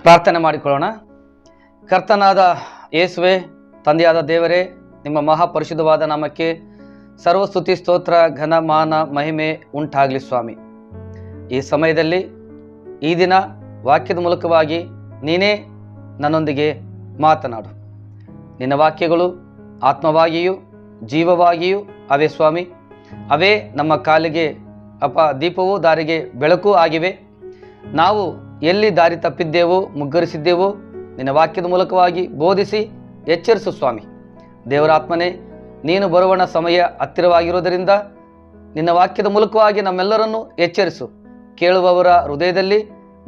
ಪ್ರಾರ್ಥನೆ ಮಾಡಿಕೊಳ್ಳೋಣ. ಕರ್ತನಾದ ಯೇಸುವೆ, ತಂದೆಯಾದ ದೇವರೇ, ನಿಮ್ಮ ಮಹಾಪರಿಶುದ್ಧವಾದ ನಾಮಕ್ಕೆ ಸರ್ವಸ್ತುತಿ ಸ್ತೋತ್ರ ಘನ ಮಾನ ಮಹಿಮೆ ಉಂಟಾಗಲಿ ಸ್ವಾಮಿ. ಈ ಸಮಯದಲ್ಲಿ ಈ ದಿನ ವಾಕ್ಯದ ಮೂಲಕವಾಗಿ ನೀನೇ ನನ್ನೊಂದಿಗೆ ಮಾತನಾಡು. ನಿನ್ನ ವಾಕ್ಯಗಳು ಆತ್ಮವಾಗಿಯೂ ಜೀವವಾಗಿಯೂ ಅವೇ ಸ್ವಾಮಿ. ಅವೇ ನಮ್ಮ ಕಾಲಿಗೆ ದೀಪವೂ ದಾರಿಗೆ ಬೆಳಕು ಆಗಿವೆ. ನಾವು ಎಲ್ಲಿ ದಾರಿ ತಪ್ಪಿದ್ದೇವೋ ಮುಗ್ಗರಿಸಿದ್ದೇವೋ ನಿನ್ನ ವಾಕ್ಯದ ಮೂಲಕವಾಗಿ ಬೋಧಿಸಿ ಎಚ್ಚರಿಸು ಸ್ವಾಮಿ. ದೇವರಾತ್ಮನೇ, ನೀನು ಬರುವಣ ಸಮಯ ಹತ್ತಿರವಾಗಿರೋದರಿಂದ ನಿನ್ನ ವಾಕ್ಯದ ಮೂಲಕವಾಗಿ ನಮ್ಮೆಲ್ಲರನ್ನು ಎಚ್ಚರಿಸು. ಕೇಳುವವರ ಹೃದಯದಲ್ಲಿ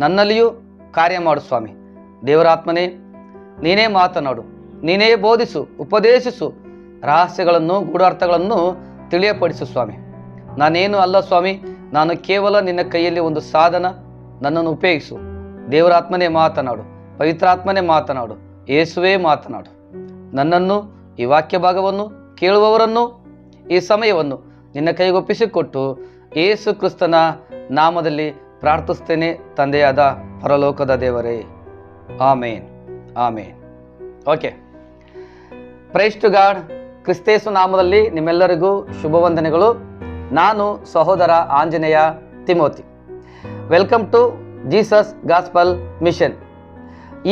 ನನ್ನಲ್ಲಿಯೂ ಕಾರ್ಯ ಮಾಡು ಸ್ವಾಮಿ. ದೇವರಾತ್ಮನೇ, ನೀನೇ ಮಾತನಾಡು, ನೀನೇ ಬೋಧಿಸು, ಉಪದೇಶಿಸು, ರಹಸ್ಯಗಳನ್ನು ಗೂಢಾರ್ಥಗಳನ್ನು ತಿಳಿಯಪಡಿಸು ಸ್ವಾಮಿ. ನಾನೇನು ಅಲ್ಲ ಸ್ವಾಮಿ, ನಾನು ಕೇವಲ ನಿನ್ನ ಕೈಯಲ್ಲಿ ಒಂದು ಸಾಧನ. ನನ್ನನ್ನು ಉಪಯೋಗಿಸು. ದೇವರಾತ್ಮನೇ ಮಾತನಾಡು, ಪವಿತ್ರಾತ್ಮನೇ ಮಾತನಾಡು, ಯೇಸುವೇ ಮಾತನಾಡು. ನನ್ನನ್ನು, ಈ ವಾಕ್ಯ ಭಾಗವನ್ನು ಕೇಳುವವರನ್ನು, ಈ ಸಮಯವನ್ನು ನಿನ್ನ ಕೈಗೊಪ್ಪಿಸಿಕೊಟ್ಟು ಯೇಸು ಕ್ರಿಸ್ತನ ನಾಮದಲ್ಲಿ ಪ್ರಾರ್ಥಿಸ್ತೇನೆ ತಂದೆಯಾದ ಪರಲೋಕದ ದೇವರೇ, ಆಮೇನ್, ಆಮೇನ್. Okay, praise to God. ಕ್ರಿಸ್ತೇಸು ನಾಮದಲ್ಲಿ ನಿಮ್ಮೆಲ್ಲರಿಗೂ ಶುಭವಂದನೆಗಳು. ನಾನು ಸಹೋದರ Anjaneya Timothy. Welcome to Jesus gospel mission.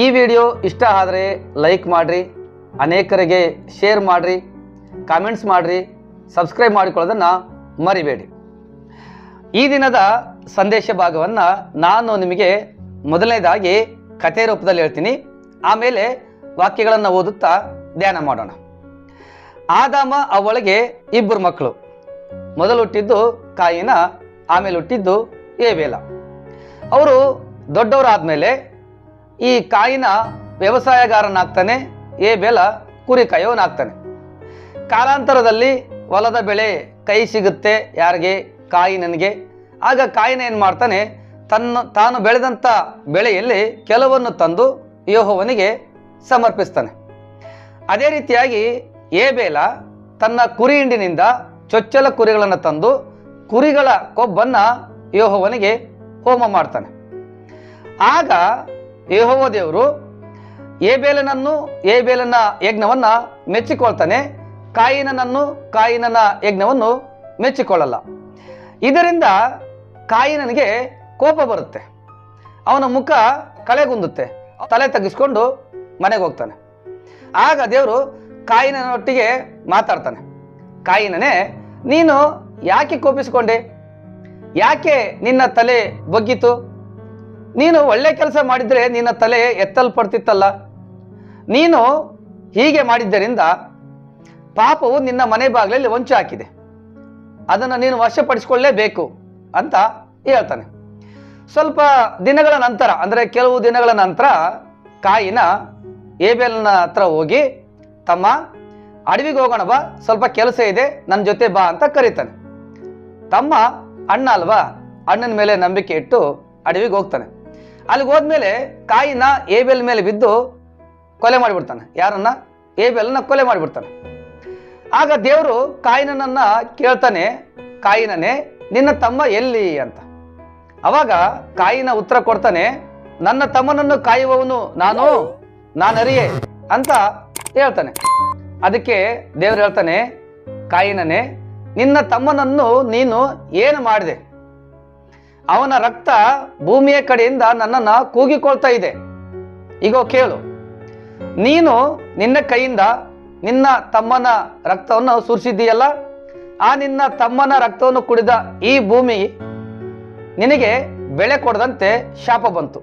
ಈ ವಿಡಿಯೋ ಇಷ್ಟ ಆದರೆ ಲೈಕ್ ಮಾಡಿರಿ, ಅನೇಕರಿಗೆ ಶೇರ್ ಮಾಡಿರಿ, ಕಾಮೆಂಟ್ಸ್ ಮಾಡಿರಿ, ಸಬ್ಸ್ಕ್ರೈಬ್ ಮಾಡಿಕೊಳ್ಳೋದನ್ನು ಮರಿಬೇಡಿ. ಈ ದಿನದ ಸಂದೇಶ ಭಾಗವನ್ನು ನಾನು ನಿಮಗೆ ಮೊದಲನೇದಾಗಿ ಕಥೆ ರೂಪದಲ್ಲಿ ಹೇಳ್ತೀನಿ. ಆಮೇಲೆ ವಾಕ್ಯಗಳನ್ನು ಓದುತ್ತಾ ಧ್ಯಾನ ಮಾಡೋಣ. ಆದಾಮ ಅವಳಿಗೆ ಇಬ್ಬರು ಮಕ್ಕಳು. ಮೊದಲು ಹುಟ್ಟಿದ್ದು ಕಾಯಿನ, ಆಮೇಲೆ ಹುಟ್ಟಿದ್ದು ಏಬೇಲ. ಅವರು ದೊಡ್ಡವರಾದ್ಮೇಲೆ ಈ ಕಾಯಿನ ವ್ಯವಸಾಯಗಾರನಾಗ್ತಾನೆ, ಏಬೇಲ ಕುರಿ ಕಾಯೋನಾಗ್ತಾನೆ. ಕಾಲಾಂತರದಲ್ಲಿ ಹೊಲದ ಬೆಳೆ ಕೈ ಸಿಗುತ್ತೆ ಯಾರಿಗೆ? ಕಾಯಿನನಿಗೆ. ಆಗ ಕಾಯಿನ ಏನು ಮಾಡ್ತಾನೆ, ತಾನು ಬೆಳೆದಂಥ ಬೆಳೆಯಲ್ಲಿ ಕೆಲವನ್ನು ತಂದು ಯೆಹೋವನಿಗೆ ಸಮರ್ಪಿಸ್ತಾನೆ. ಅದೇ ರೀತಿಯಾಗಿ ಏಬೇಲ ತನ್ನ ಕುರಿ ಹಿಂಡಿನಿಂದ ಚೊಚ್ಚಲ ಕುರಿಗಳನ್ನು ತಂದು ಕುರಿಗಳ ಕೊಬ್ಬನ್ನು ಯೆಹೋವನಿಗೆ ಹೋಮ ಮಾಡ್ತಾನೆ. ಆಗ ಯೆಹೋವ ದೇವರು ಏಬೇಲನ ಯಜ್ಞವನ್ನು ಮೆಚ್ಚಿಕೊಳ್ತಾನೆ, ಕಾಯಿನನ ಯಜ್ಞವನ್ನು ಮೆಚ್ಚಿಕೊಳ್ಳಲ್ಲ. ಇದರಿಂದ ಕಾಯಿನನಿಗೆ ಕೋಪ ಬರುತ್ತೆ, ಅವನ ಮುಖ ಕಳೆಗುಂದುತ್ತೆ, ತಲೆ ತಗ್ಗಿಸ್ಕೊಂಡು ಮನೆಗೆ ಹೋಗ್ತಾನೆ. ಆಗ ದೇವರು ಕಾಯಿನನೊಟ್ಟಿಗೆ ಮಾತಾಡ್ತಾನೆ. ಕಾಯಿನನೇ, ನೀನು ಯಾಕೆ ಕೋಪಿಸ್ಕೊಂಡೆ? ಯಾಕೆ ನಿನ್ನ ತಲೆ ಬಗ್ಗಿತು? ನೀನು ಒಳ್ಳೆ ಕೆಲಸ ಮಾಡಿದರೆ ನಿನ್ನ ತಲೆ ಎತ್ತಲ್ಪಡ್ತಿತ್ತಲ್ಲ. ನೀನು ಹೀಗೆ ಮಾಡಿದ್ದರಿಂದ ಪಾಪವು ನಿನ್ನ ಮನೆ ಬಾಗಿಲಲ್ಲಿ ಹೊಂಚು ಹಾಕಿದೆ, ಅದನ್ನು ನೀನು ವಶಪಡಿಸಿಕೊಳ್ಳಲೇಬೇಕು ಅಂತ ಹೇಳ್ತಾನೆ. ಸ್ವಲ್ಪ ದಿನಗಳ ನಂತರ, ಅಂದರೆ ಕೆಲವು ದಿನಗಳ ನಂತರ ಕಾಯಿನ ಏಬೇಲನ ಹತ್ರ ಹೋಗಿ, ತಮ್ಮ ಅಡವಿಗೆ ಹೋಗೋಣ ಬಾ, ಸ್ವಲ್ಪ ಕೆಲಸ ಇದೆ, ನನ್ನ ಜೊತೆ ಬಾ ಅಂತ ಕರೀತಾನೆ. ತಮ್ಮ ಅಣ್ಣ ಅಲ್ವಾ, ಅಣ್ಣನ ಮೇಲೆ ನಂಬಿಕೆ ಇಟ್ಟು ಅಡವಿಗೆ ಹೋಗ್ತಾನೆ. ಅಲ್ಲಿಗೆ ಹೋದ್ಮೇಲೆ ಕಾಯಿನ ಏಬೇಲ್ ಮೇಲೆ ಬಿದ್ದು ಕೊಲೆ ಮಾಡಿಬಿಡ್ತಾನೆ. ಯಾರನ್ನ? ಏಬೇಲನ್ನ ಕೊಲೆ ಮಾಡಿಬಿಡ್ತಾನೆ. ಆಗ ದೇವರು ಕಾಯಿನನನ್ನ ಕೇಳ್ತಾನೆ, ಕಾಯಿನನೇ, ನಿನ್ನ ತಮ್ಮ ಎಲ್ಲಿ ಅಂತ. ಅವಾಗ ಕಾಯಿನ ಉತ್ತರ ಕೊಡ್ತಾನೆ, ನನ್ನ ತಮ್ಮನನ್ನು ಕಾಯುವವನು ನಾನರಿಯೆ ಅಂತ ಹೇಳ್ತಾನೆ. ಅದಕ್ಕೆ ದೇವರು ಹೇಳ್ತಾನೆ, ಕಾಯಿನನೇ, ನಿನ್ನ ತಮ್ಮನನ್ನು ನೀನು ಏನು ಮಾಡಿದೆ? ಅವನ ರಕ್ತ ಭೂಮಿಯ ಕಡೆಯಿಂದ ನನ್ನನ್ನು ಕೂಗಿಕೊಳ್ತಾ ಇದೆ. ಈಗ ಕೇಳು, ನೀನು ನಿನ್ನ ಕೈಯಿಂದ ನಿನ್ನ ತಮ್ಮನ ರಕ್ತವನ್ನು ಸುರಿಸಿದ್ದೀಯಲ್ಲ, ಆ ನಿನ್ನ ತಮ್ಮನ ರಕ್ತವನ್ನು ಕುಡಿದ ಈ ಭೂಮಿ ನಿನಗೆ ಬೆಳೆ ಕೊಡದಂತೆ ಶಾಪ ಬಂತು.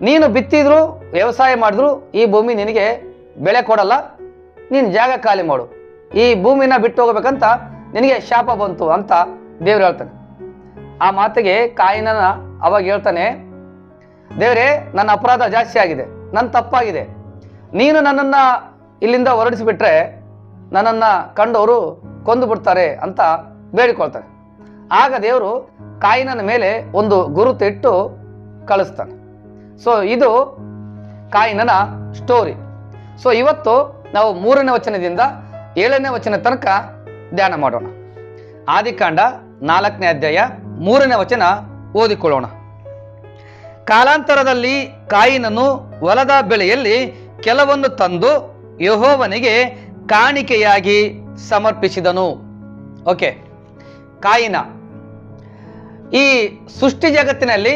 ನೀನು ಬಿತ್ತಿದ್ರು ವ್ಯವಸಾಯ ಮಾಡಿದ್ರು ಈ ಭೂಮಿ ನಿನಗೆ ಬೆಳೆ ಕೊಡಲ್ಲ, ನೀನು ಜಾಗ ಖಾಲಿ ಮಾಡು, ಈ ಭೂಮಿನ ಬಿಟ್ಟು ಹೋಗ್ಬೇಕಂತ ನಿನಗೆ ಶಾಪ ಬಂತು ಅಂತ ದೇವ್ರು ಹೇಳ್ತಾನೆ. ಆ ಮಾತಿಗೆ ಕಾಯಿನನ ಅವಾಗ ಹೇಳ್ತಾನೆ, ದೇವರೇ, ನನ್ನ ಅಪರಾಧ ಜಾಸ್ತಿ ಆಗಿದೆ, ನನ್ನ ತಪ್ಪಾಗಿದೆ, ನೀನು ನನ್ನನ್ನು ಇಲ್ಲಿಂದ ಹೊರಡಿಸಿಬಿಟ್ರೆ ನನ್ನನ್ನು ಕಂಡವರು ಕೊಂದು ಬಿಡ್ತಾರೆ ಅಂತ ಬೇಡಿಕೊಳ್ತಾನೆ. ಆಗ ದೇವರು ಕಾಯಿನನ ಮೇಲೆ ಒಂದು ಗುರುತು ಇಟ್ಟು ಕಳಿಸ್ತಾನೆ. ಸೊ ಇದು ಕಾಯಿನನ ಸ್ಟೋರಿ. ಸೊ ಇವತ್ತು ನಾವು 3ನೇ ವಚನದಿಂದ 7ನೇ ವಚನ ತನಕ ಧ್ಯಾನ ಮಾಡೋಣ. ಆದಿಕಾಂಡ 4ನೇ ಅಧ್ಯಾಯ 3ನೇ ವಚನ ಓದಿಕೊಳ್ಳೋಣ. ಕಾಲಾಂತರದಲ್ಲಿ ಕಾಯಿನನು ಹೊಲದ ಬೆಳೆಯಲ್ಲಿ ಕೆಲವನ್ನು ತಂದು ಯೆಹೋವನಿಗೆ ಕಾಣಿಕೆಯಾಗಿ ಸಮರ್ಪಿಸಿದನು. ಓಕೆ, ಕಾಯಿನ ಈ ಸೃಷ್ಟಿ ಜಗತ್ತಿನಲ್ಲಿ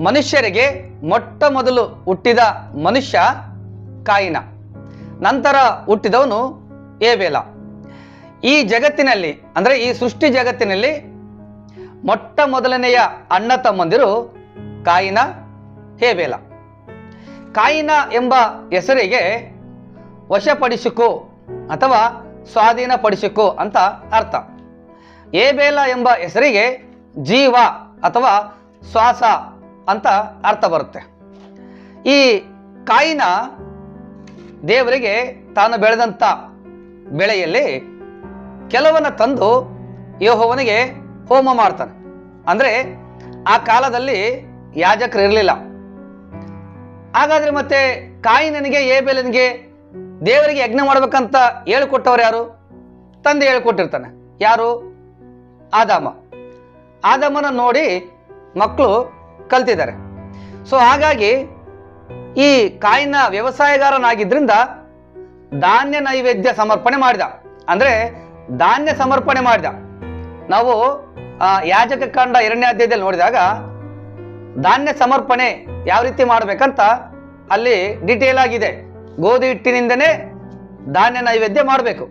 ಮನುಷ್ಯರಿಗೆ ಮೊಟ್ಟ ಮೊದಲು ಹುಟ್ಟಿದ ಮನುಷ್ಯ ಕಾಯಿನ, ನಂತರ ಹುಟ್ಟಿದವನು ಏಬೇಲ. ಈ ಜಗತ್ತಿನಲ್ಲಿ ಅಂದರೆ ಈ ಸೃಷ್ಟಿ ಜಗತ್ತಿನಲ್ಲಿ ಮೊಟ್ಟ ಮೊದಲನೆಯ ಅಣ್ಣ ತಮ್ಮಂದಿರು ಕಾಯಿನ, ಹೇಬೇಲ. ಕಾಯಿನ ಎಂಬ ಹೆಸರಿಗೆ ವಶಪಡಿಸಿಕೋ ಅಥವಾ ಸ್ವಾಧೀನಪಡಿಸಿಕೋ ಅಂತ ಅರ್ಥ. ಏಬೇಲ ಎಂಬ ಹೆಸರಿಗೆ ಜೀವ ಅಥವಾ ಶ್ವಾಸ ಅಂತ ಅರ್ಥ ಬರುತ್ತೆ. ಈ ಕಾಯಿನ ದೇವರಿಗೆ ತಾನು ಬೆಳೆದಂಥ ಬೆಳೆಯಲ್ಲಿ ಕೆಲವನ್ನ ತಂದು ಯೆಹೋವನಿಗೆ ಹೋಮ ಮಾಡ್ತಾನೆ. ಅಂದರೆ ಆ ಕಾಲದಲ್ಲಿ ಯಾಜಕರು ಇರಲಿಲ್ಲ. ಹಾಗಾದ್ರೆ ಮತ್ತೆ ಕಾಯಿನನಿಗೆ ಏಬೇಲನಿಗೆ ದೇವರಿಗೆ ಯಜ್ಞ ಮಾಡ್ಬೇಕಂತ ಹೇಳ್ಕೊಟ್ಟವ್ರು ಯಾರು? ತಂದೆ ಹೇಳ್ಕೊಟ್ಟಿರ್ತಾನೆ. ಯಾರು? ಆದಾಮ. ಆದಾಮನ ನೋಡಿ ಮಕ್ಕಳು ಕಲ್ತಿದ್ದಾರೆ. ಸೊ ಹಾಗಾಗಿ ಈ ಕಾಯಿನ ವ್ಯವಸಾಯಗಾರನಾಗಿದ್ದರಿಂದ ಧಾನ್ಯ ನೈವೇದ್ಯ ಸಮರ್ಪಣೆ ಮಾಡಿದ, ಅಂದರೆ ಧಾನ್ಯ ಸಮರ್ಪಣೆ ಮಾಡಿದ. ನಾವು ಯಾಜಕ ಕಾಂಡ 2ನೇ ಅಧ್ಯಾಯದಲ್ಲಿ ನೋಡಿದಾಗ ಧಾನ್ಯ ಸಮರ್ಪಣೆ ಯಾವ ರೀತಿ ಮಾಡಬೇಕಂತ ಅಲ್ಲಿ ಡಿಟೇಲ್ ಆಗಿದೆ. ಗೋಧಿ ಹಿಟ್ಟಿನಿಂದನೇ ಧಾನ್ಯ ನೈವೇದ್ಯ ಮಾಡಬೇಕು.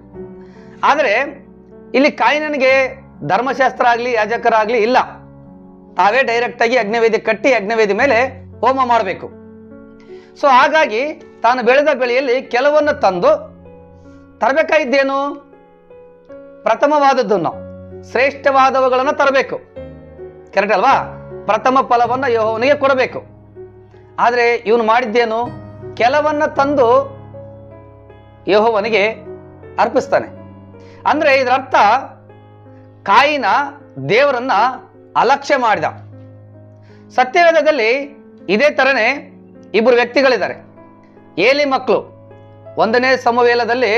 ಆದರೆ ಇಲ್ಲಿ ಕಾಯಿನನಿಗೆ ಧರ್ಮಶಾಸ್ತ್ರ ಆಗಲಿ ಯಾಜಕರಾಗಲಿ ಇಲ್ಲ. ತಾವೇ ಡೈರೆಕ್ಟ್ ಆಗಿ ಯಜ್ಞವೇದಿ ಕಟ್ಟಿ ಯಜ್ಞವೇದಿ ಮೇಲೆ ಹೋಮ ಮಾಡಬೇಕು. ಸೊ ಹಾಗಾಗಿ ತಾನು ಬೆಳೆದ ಬೆಳೆಯಲ್ಲಿ ಕೆಲವನ್ನು ತಂದು ತರಬೇಕಾಗಿದ್ದೇನು? ಪ್ರಥಮವಾದದ್ದನ್ನು, ಶ್ರೇಷ್ಠವಾದವುಗಳನ್ನು ತರಬೇಕು. ಕರೆಕ್ಟ್ ಅಲ್ವಾ? ಪ್ರಥಮ ಫಲವನ್ನು ಯೆಹೋವನಿಗೆ ಕೊಡಬೇಕು. ಆದರೆ ಇವನು ಮಾಡಿದ್ದೇನು? ಕೆಲವನ್ನ ತಂದು ಯೆಹೋವನಿಗೆ ಅರ್ಪಿಸ್ತಾನೆ. ಅಂದ್ರೆ ಇದರ ಅರ್ಥ ಕಾಯಿನ ದೇವರನ್ನ ಅಲಕ್ಷ್ಯ ಮಾಡಿದ. ಸತ್ಯವೇದದಲ್ಲಿ ಇದೇ ತರನೇ ಇಬ್ಬರು ವ್ಯಕ್ತಿಗಳಿದ್ದಾರೆ. ಏಲಿ ಮಕ್ಕಳು 1ನೇ ಸಮುವೇಲದಲ್ಲಿ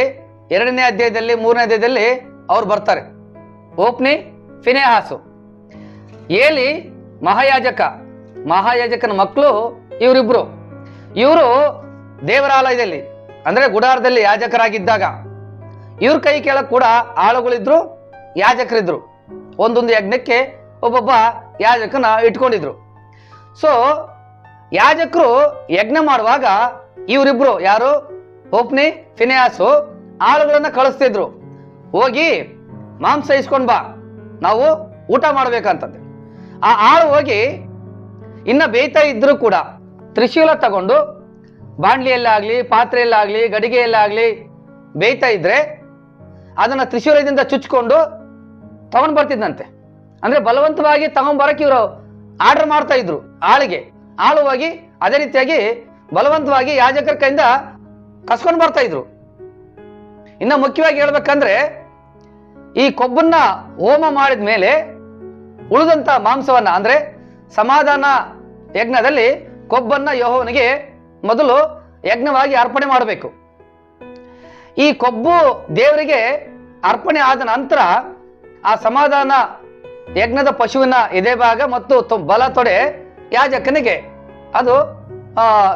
2ನೇ ಅಧ್ಯಾಯದಲ್ಲಿ 3ನೇ ಅಧ್ಯಾಯದಲ್ಲಿ ಅವ್ರು ಬರ್ತಾರೆ. ಓಪ್ನಿ, ಫಿನೆಹಾಸು. ಏಲಿ ಮಹಾಯಾಜಕನ ಮಕ್ಕಳು ಇವರಿಬ್ರು. ಇವರು ದೇವರಾಲಯದಲ್ಲಿ ಅಂದ್ರೆ ಗುಡಾರದಲ್ಲಿ ಯಾಜಕರಾಗಿದ್ದಾಗ ಇವ್ರ ಕೈ ಕೆಳಗೆ ಕೂಡ ಆಳುಗಳಿದ್ರು, ಯಾಜಕರಿದ್ರು. ಒಂದೊಂದು ಯಜ್ಞಕ್ಕೆ ಒಬ್ಬೊಬ್ಬ ಯಾಜಕನ ಇಟ್ಕೊಂಡಿದ್ರು. ಸೊ ಯಾಜಕರು ಯಜ್ಞ ಮಾಡುವಾಗ ಇವರಿಬ್ರು, ಯಾರು? ಓಪ್ನಿ, ಫಿನೆಹಾಸು, ಆಳುಗಳನ್ನ ಕಳಿಸ್ತಿದ್ರು. ಹೋಗಿ ಮಾಂಸ ಇಸ್ಕೊಂಡ್ ಬಾ, ನಾವು ಊಟ ಮಾಡ್ಬೇಕಂತಂದೆ. ಆ ಆಳು ಹೋಗಿ ಇನ್ನ ಬೇಯ್ತಾ ಇದ್ರು ಕೂಡ ತ್ರಿಶೂಲ ತಗೊಂಡು ಬಾಂಡ್ಲಿಯಲ್ಲಾಗ್ಲಿ ಪಾತ್ರೆಯಲ್ಲಾಗ್ಲಿ ಗಡಿಗೆಯಲ್ಲಾಗ್ಲಿ ಬೇಯ್ತಾ ಇದ್ರೆ ಅದನ್ನ ತ್ರಿಶೂಲದಿಂದ ಚುಚ್ಕೊಂಡು ತಗೊಂಡ್ ಬರ್ತಿದ್ದಂತೆ. ಅಂದ್ರೆ ಬಲವಂತವಾಗಿ ತಗೊಂಡ್ಬರಕ್ಕೆ ಇವರು ಆರ್ಡರ್ ಮಾಡ್ತಾ ಇದ್ರು ಆಳು ಹೋಗಿ ಅದೇ ರೀತಿಯಾಗಿ ಬಲವಂತವಾಗಿ ಯಾಜಕರ ಕೈಯಿಂದ ಕಸ್ಕೊಂಡು ಬರ್ತಾ ಇದ್ರು. ಇನ್ನ ಮುಖ್ಯವಾಗಿ ಹೇಳ್ಬೇಕಂದ್ರೆ ಈ ಕೊಬ್ಬನ್ನ ಹೋಮ ಮಾಡಿದ ಮೇಲೆ ಉಳಿದಂತ ಮಾಂಸವನ್ನ ಅಂದ್ರೆ ಸಮಾಧಾನ ಯಜ್ಞದಲ್ಲಿ ಕೊಬ್ಬನ್ನ ಯೆಹೋವನಿಗೆ ಮೊದಲು ಯಜ್ಞವಾಗಿ ಅರ್ಪಣೆ ಮಾಡಬೇಕು. ಈ ಕೊಬ್ಬು ದೇವರಿಗೆ ಅರ್ಪಣೆ ಆದ ನಂತರ ಆ ಸಮಾಧಾನ ಯಜ್ಞದ ಪಶುವಿನ ಎದೆ ಭಾಗ ಮತ್ತು ಬಲ ತೊಡೆ ಯಾಜಕನಿಗೆ ಅದು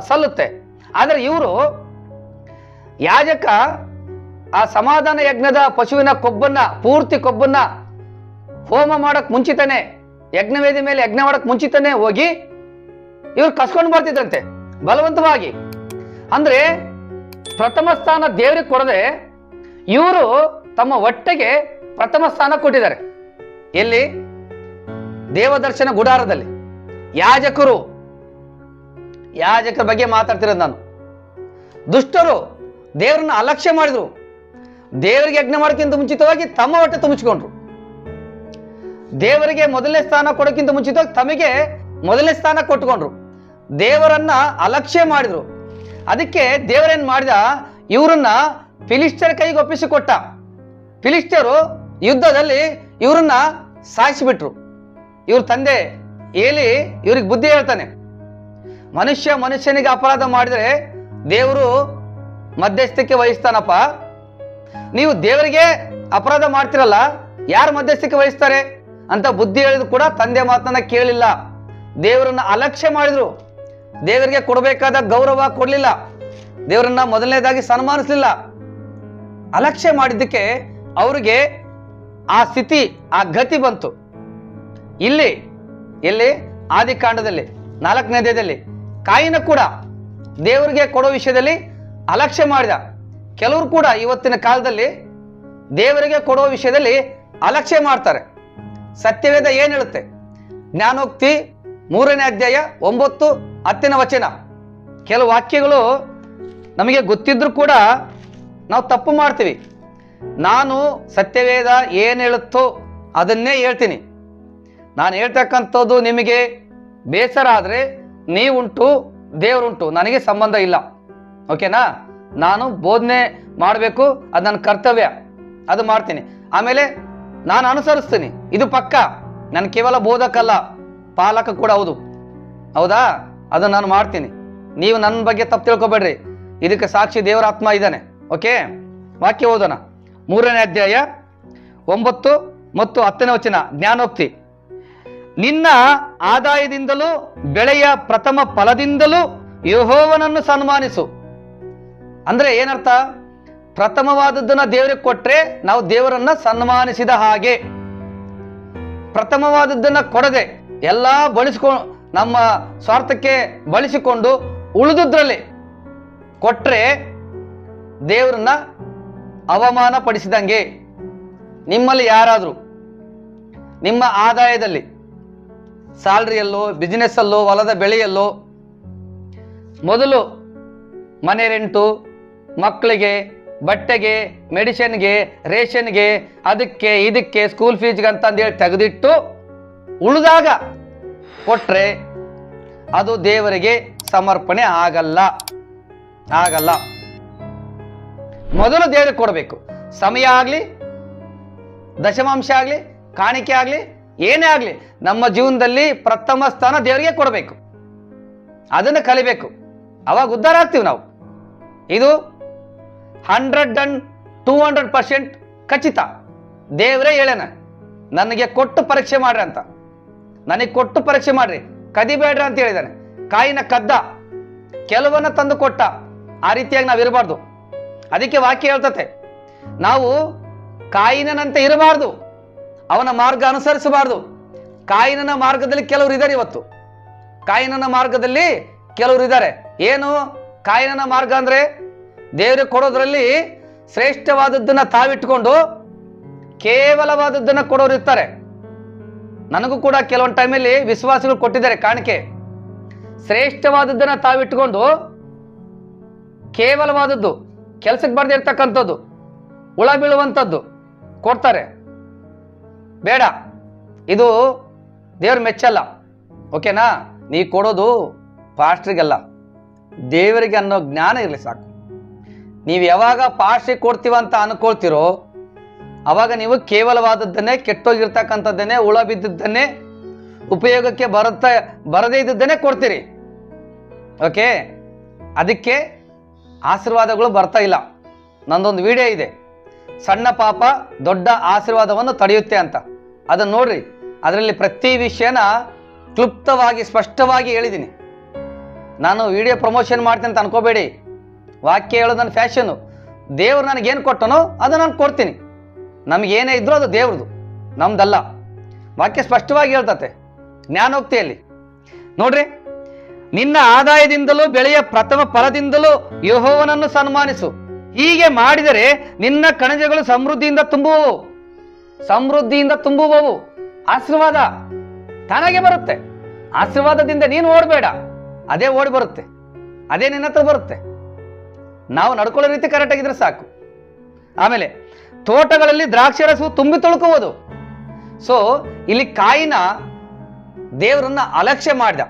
ಸಲ್ಲುತ್ತೆ. ಆದರೆ ಇವರು ಯಾಜಕ ಆ ಸಮಾಧಾನ ಯಜ್ಞದ ಪಶುವಿನ ಕೊಬ್ಬನ್ನ, ಪೂರ್ತಿ ಕೊಬ್ಬನ್ನ ಹೋಮ ಮಾಡಕ್ ಮುಂಚಿತನೇ, ಯಜ್ಞವೇದಿ ಮೇಲೆ ಯಜ್ಞ ಮಾಡಕ್ ಮುಂಚಿತನೇ ಹೋಗಿ ಇವ್ರು ಕಸ್ಕೊಂಡು ಬರ್ತಿದ್ರಂತೆ ಬಲವಂತವಾಗಿ. ಅಂದ್ರೆ ಪ್ರಥಮ ಸ್ಥಾನ ದೇವರಿಗೆ ಕೊಡದೆ ಇವರು ತಮ್ಮ ಹೊಟ್ಟೆಗೆ ಪ್ರಥಮ ಸ್ಥಾನ ಕೊಟ್ಟಿದ್ದಾರೆ. ಎಲ್ಲಿ? ದೇವದರ್ಶನ ಗುಡಾರದಲ್ಲಿ. ಯಾಜಕರ ಬಗ್ಗೆ ಮಾತಾಡ್ತಿರೋದು ನಾನು. ದುಷ್ಟರು ದೇವರನ್ನ ಅಲಕ್ಷ್ಯ ಮಾಡಿದ್ರು. ದೇವರಿಗೆ ಯಜ್ಞ ಮಾಡೋಕ್ಕಿಂತ ಮುಂಚಿತವಾಗಿ ತಮ್ಮ ಹೊಟ್ಟೆ ತುಂಬಿಸ್ಕೊಂಡ್ರು. ದೇವರಿಗೆ ಮೊದಲನೇ ಸ್ಥಾನ ಕೊಡೋಕ್ಕಿಂತ ಮುಂಚಿತವಾಗಿ ತಮಗೆ ಮೊದಲನೇ ಸ್ಥಾನ ಕೊಟ್ಕೊಂಡ್ರು. ದೇವರನ್ನ ಅಲಕ್ಷ್ಯ ಮಾಡಿದ್ರು. ಅದಕ್ಕೆ ದೇವರೇನ್ ಮಾಡಿದ? ಇವರನ್ನ ಫಿಲಿಸ್ಟಿಯರ ಕೈಗೆ ಒಪ್ಪಿಸಿಕೊಟ್ಟ. ಫಿಲಿಸ್ಟಿಯರು ಯುದ್ಧದಲ್ಲಿ ಇವರನ್ನ ಸಾಯಿಸಿಬಿಟ್ರು. ಇವ್ರ ತಂದೆ ಏಲಿ ಇವ್ರಿಗೆ ಬುದ್ಧಿ ಹೇಳ್ತಾನೆ, ಮನುಷ್ಯನಿಗೆ ಅಪರಾಧ ಮಾಡಿದ್ರೆ ದೇವರು ಮಧ್ಯಸ್ಥಿಕೆ ವಹಿಸ್ತಾನಪ್ಪ. ನೀವು ದೇವರಿಗೆ ಅಪರಾಧ ಮಾಡ್ತಿರಲ್ಲ, ಯಾರು ಮಧ್ಯಸ್ಥಿಕೆ ವಹಿಸ್ತಾರೆ ಅಂತ ಬುದ್ಧಿ ಹೇಳಿದ್ರು ಕೂಡ ತಂದೆ ಮಾತನ್ನ ಕೇಳಿಲ್ಲ. ದೇವರನ್ನ ಅಲಕ್ಷ್ಯ ಮಾಡಿದ್ರು. ದೇವರಿಗೆ ಕೊಡಬೇಕಾದ ಗೌರವ ಕೊಡಲಿಲ್ಲ. ದೇವರನ್ನ ಮೊದಲನೇದಾಗಿ ಸನ್ಮಾನಿಸಲಿಲ್ಲ. ಅಲಕ್ಷ್ಯ ಮಾಡಿದ್ದಕ್ಕೆ ಅವರಿಗೆ ಆ ಸ್ಥಿತಿ, ಆ ಗತಿ ಬಂತು. ಎಲ್ಲಿ ಆದಿಕಾಂಡದಲ್ಲಿ 4ನೇ ಅಧ್ಯಾಯದಲ್ಲಿ ಕಾಯಿನ ಕೂಡ ದೇವರಿಗೆ ಕೊಡೋ ವಿಷಯದಲ್ಲಿ ಅಲಕ್ಷ್ಯ ಮಾಡಿದ. ಕೆಲವರು ಕೂಡ ಇವತ್ತಿನ ಕಾಲದಲ್ಲಿ ದೇವರಿಗೆ ಕೊಡೋ ವಿಷಯದಲ್ಲಿ ಅಲಕ್ಷ್ಯ ಮಾಡ್ತಾರೆ. ಸತ್ಯವೇದ ಏನ್ ಹೇಳುತ್ತೆ? ಜ್ಞಾನೋಕ್ತಿ 3ನೇ ಅಧ್ಯಾಯ 9, 10ನೇ ವಚನ. ಕೆಲವು ವಾಕ್ಯಗಳು ನಮಗೆ ಗೊತ್ತಿದ್ರು ಕೂಡ ನಾವು ತಪ್ಪು ಮಾಡ್ತೀವಿ. ನಾನು ಸತ್ಯವೇದ ಏನು ಹೇಳುತ್ತೋ ಅದನ್ನೇ ಹೇಳ್ತೀನಿ. ನಾನು ಹೇಳ್ತಕ್ಕಂಥದ್ದು ನಿಮಗೆ ಬೇಸರ ಆದರೆ ನೀವುಂಟು, ದೇವರುಂಟು, ನನಗೆ ಸಂಬಂಧ ಇಲ್ಲ. ಓಕೆನಾ? ನಾನು ಬೋಧನೆ ಮಾಡಬೇಕು, ಅದು ನನ್ನ ಕರ್ತವ್ಯ, ಅದು ಮಾಡ್ತೀನಿ. ಆಮೇಲೆ ನಾನು ಅನುಸರಿಸ್ತೀನಿ, ಇದು ಪಕ್ಕ. ನಾನು ಕೇವಲ ಬೋಧಕಲ್ಲ, ಪಾಲಕ ಕೂಡ ಹೌದು. ಹೌದಾ? ಅದನ್ನು ನಾನು ಮಾಡ್ತೀನಿ. ನೀವು ನನ್ನ ಬಗ್ಗೆ ತಪ್ಪು ತಿಳ್ಕೊಬೇಡ್ರಿ. ಇದಕ್ಕೆ ಸಾಕ್ಷಿ ದೇವರ ಆತ್ಮ ಇದ್ದಾನೆ. ಓಕೆ, ವಾಕ್ಯ ಓದೋಣ. 3ನೇ ಅಧ್ಯಾಯ 9 ಮತ್ತು 10ನೇ ವಚನ. ಜ್ಞಾನೋಕ್ತಿ. ನಿನ್ನ ಆದಾಯದಿಂದಲೂ ಬೆಳೆಯ ಪ್ರಥಮ ಫಲದಿಂದಲೂ ಯೆಹೋವನನ್ನು ಸನ್ಮಾನಿಸು. ಅಂದ್ರೆ ಏನರ್ಥ? ಪ್ರಥಮವಾದದ್ದನ್ನ ದೇವರಿಗೆ ಕೊಟ್ರೆ ನಾವು ದೇವರನ್ನ ಸನ್ಮಾನಿಸಿದ ಹಾಗೆ. ಪ್ರಥಮವಾದದ್ದನ್ನ ಕೊಡದೆ ಎಲ್ಲ ಬಳಸಿಕೊಂಡು ನಮ್ಮ ಸ್ವಾರ್ಥಕ್ಕೆ ಬಳಸಿಕೊಂಡು ಉಳಿದುದ್ರಲ್ಲಿ ಕೊಟ್ರೆ ದೇವರನ್ನ ಅವಮಾನ ಪಡಿಸಿದಂಗೆ. ನಿಮ್ಮಲ್ಲಿ ಯಾರಾದರೂ ನಿಮ್ಮ ಆದಾಯದಲ್ಲಿ, ಸ್ಯಾಲ್ರಿಯಲ್ಲೋ, ಬಿಸ್ನೆಸ್ ಅಲ್ಲೋ, ಹೊಲದ ಬೆಳೆಯಲ್ಲೋ ಮೊದಲು ಮನೆ ರೆಂಟು, ಮಕ್ಕಳಿಗೆ ಬಟ್ಟೆಗೆ, ಮೆಡಿಸಿನ್ಗೆ, ರೇಷನ್ಗೆ, ಅದಕ್ಕೆ ಇದಕ್ಕೆ, ಸ್ಕೂಲ್ ಫೀಸ್ಗೆ ಅಂತಂದೇಳಿ ತೆಗೆದಿಟ್ಟು ಉಳಿದಾಗ ಕೊಟ್ರೆ ಅದು ದೇವರಿಗೆ ಸಮರ್ಪಣೆ ಆಗಲ್ಲ. ಮೊದಲು ದೇವರಿಗೆ ಕೊಡಬೇಕು. ಸಮಯ ಆಗಲಿ, ದಶಮಾಂಶ ಆಗಲಿ, ಕಾಣಿಕೆ ಆಗಲಿ, ಏನೇ ಆಗಲಿ, ನಮ್ಮ ಜೀವನದಲ್ಲಿ ಪ್ರಥಮ ಸ್ಥಾನ ದೇವರಿಗೆ ಕೊಡಬೇಕು. ಅದನ್ನು ಕಲಿಬೇಕು. ಅವಾಗ ಉದ್ಧಾರ ಆಗ್ತೀವಿ ನಾವು. ಇದು 100% ಖಚಿತ. ದೇವರೇ ಹೇಳೇನ, ನನಗೆ ಕೊಟ್ಟು ಪರೀಕ್ಷೆ ಮಾಡ್ರಿ ಅಂತ. ನನಗೆ ಕೊಟ್ಟು ಪರೀಕ್ಷೆ ಮಾಡ್ರಿ, ಕದಿಬೇಡ್ರಿ ಅಂತ ಹೇಳಿದಾನೆ. ಕಾಯಿನ ಕದ್ದ, ಕೆಲವನ್ನ ತಂದು ಕೊಟ್ಟ. ಆ ರೀತಿಯಾಗಿ ನಾವು ಇರಬಾರ್ದು. ಅದಕ್ಕೆ ವಾಕ್ಯ ಹೇಳ್ತತೆ, ನಾವು ಕಾಯಿನಂತೆ ಇರಬಾರ್ದು, ಅವನ ಮಾರ್ಗ ಅನುಸರಿಸಬಾರ್ದು. ಕಾಯಿನನ ಮಾರ್ಗದಲ್ಲಿ ಕೆಲವರು ಇದ್ದಾರೆ. ಇವತ್ತು ಕಾಯಿನನ ಮಾರ್ಗದಲ್ಲಿ ಕೆಲವರು ಇದ್ದಾರೆ. ಏನು ಕಾಯಿನನ ಮಾರ್ಗ ಅಂದ್ರೆ? ದೇವರಿಗೆ ಕೊಡೋದ್ರಲ್ಲಿ ಶ್ರೇಷ್ಠವಾದದ್ದನ್ನ ತಾವಿಟ್ಕೊಂಡು ಕೇವಲವಾದದ್ದನ್ನ ಕೊಡೋರು ಇರ್ತಾರೆ. ನನಗೂ ಕೂಡ ಕೆಲವೊಂದು ಟೈಮಲ್ಲಿ ವಿಶ್ವಾಸಿಗಳು ಕೊಟ್ಟಿದ್ದಾರೆ ಕಾಣಿಕೆ. ಶ್ರೇಷ್ಠವಾದದ್ದನ್ನ ತಾವಿಟ್ಕೊಂಡು ಕೇವಲವಾದದ್ದು, ಕೆಲಸಕ್ಕೆ ಬರ್ದೇ ಇರ್ತಕ್ಕಂಥದ್ದು, ಹುಳ ಬೀಳುವಂಥದ್ದು ಕೊಡ್ತಾರೆ. ಬೇಡ, ಇದು ದೇವ್ರ ಮೆಚ್ಚಲ್ಲ. ಓಕೆನಾ? ನೀ ಕೊಡೋದು ಪಾಸ್ಟ್ರಿಗಲ್ಲ, ದೇವರಿಗೆ ಅನ್ನೋ ಜ್ಞಾನ ಇರಲಿ ಸಾಕು. ನೀವು ಯಾವಾಗ ಪಾಸ್ಟ್ರಿಗೆ ಕೊಡ್ತೀವಂತ ಅನ್ಕೊಳ್ತಿರೋ ಅವಾಗ ನೀವು ಕೇವಲವಾದದ್ದನ್ನೇ, ಕೆಟ್ಟೋಗಿರ್ತಕ್ಕಂಥದ್ದನ್ನೇ, ಹುಳ ಬಿದ್ದದ್ದನ್ನೇ, ಉಪಯೋಗಕ್ಕೆ ಬರದೇ ಇದ್ದದ್ದನ್ನೇ ಕೊಡ್ತೀರಿ. ಓಕೆ? ಅದಕ್ಕೆ ಆಶೀರ್ವಾದಗಳು ಬರ್ತಾ ಇಲ್ಲ. ನಂದೊಂದು ವಿಡಿಯೋ ಇದೆ, ಸಣ್ಣ ಪಾಪ ದೊಡ್ಡ ಆಶೀರ್ವಾದವನ್ನು ತಡೆಯುತ್ತೆ ಅಂತ. ಅದನ್ನು ನೋಡ್ರಿ. ಅದರಲ್ಲಿ ಪ್ರತಿ ವಿಷಯನ ಕ್ಲುಪ್ತವಾಗಿ, ಸ್ಪಷ್ಟವಾಗಿ ಹೇಳಿದ್ದೀನಿ. ನಾನು ವಿಡಿಯೋ ಪ್ರಮೋಷನ್ ಮಾಡ್ತೀನಿ ಅಂತ ಅನ್ಕೋಬೇಡಿ. ವಾಕ್ಯ ಹೇಳೋದು ನನ್ನ ಫ್ಯಾಷನು. ದೇವ್ರು ನನಗೇನು ಕೊಟ್ಟನೋ ಅದು ನಾನು ಕೊಡ್ತೀನಿ. ನಮಗೇನೇ ಇದ್ರೂ ಅದು ದೇವ್ರದು, ನಮ್ದಲ್ಲ. ವಾಕ್ಯ ಸ್ಪಷ್ಟವಾಗಿ ಹೇಳ್ತತೆ ಜ್ಞಾನೋಕ್ತಿಯಲ್ಲಿ. ನೋಡ್ರಿ, ನಿನ್ನ ಆದಾಯದಿಂದಲೂ ಬೆಳೆಯ ಪ್ರಥಮ ಫಲದಿಂದಲೂ ಯೆಹೋವನನ್ನು ಸನ್ಮಾನಿಸು. ಹೀಗೆ ಮಾಡಿದರೆ ನಿನ್ನ ಕಣಜಗಳು ಸಮೃದ್ಧಿಯಿಂದ ತುಂಬುವವು. ಆಶೀರ್ವಾದ ತಾನಾಗೆ ಬರುತ್ತೆ. ಆಶೀರ್ವಾದದಿಂದ ನೀನು ಓಡಬೇಡ, ಅದೇ ಓಡಿ ಬರುತ್ತೆ, ಅದೇ ನಿನ್ನ ಹತ್ರ ಬರುತ್ತೆ. ನಾವು ನಡ್ಕೊಳ್ಳೋ ರೀತಿ ಕರೆಕ್ಟ್ ಆಗಿದ್ರೆ ಸಾಕು. ಆಮೇಲೆ ತೋಟಗಳಲ್ಲಿ ದ್ರಾಕ್ಷಿ ರಸವು ತುಂಬಿ ತೊಳ್ಕೋಬಹುದು. ಸೊ ಇಲ್ಲಿ ಕಾಯಿನ ದೇವರನ್ನ ಅಲಕ್ಷ್ಯ ಮಾಡಿದ.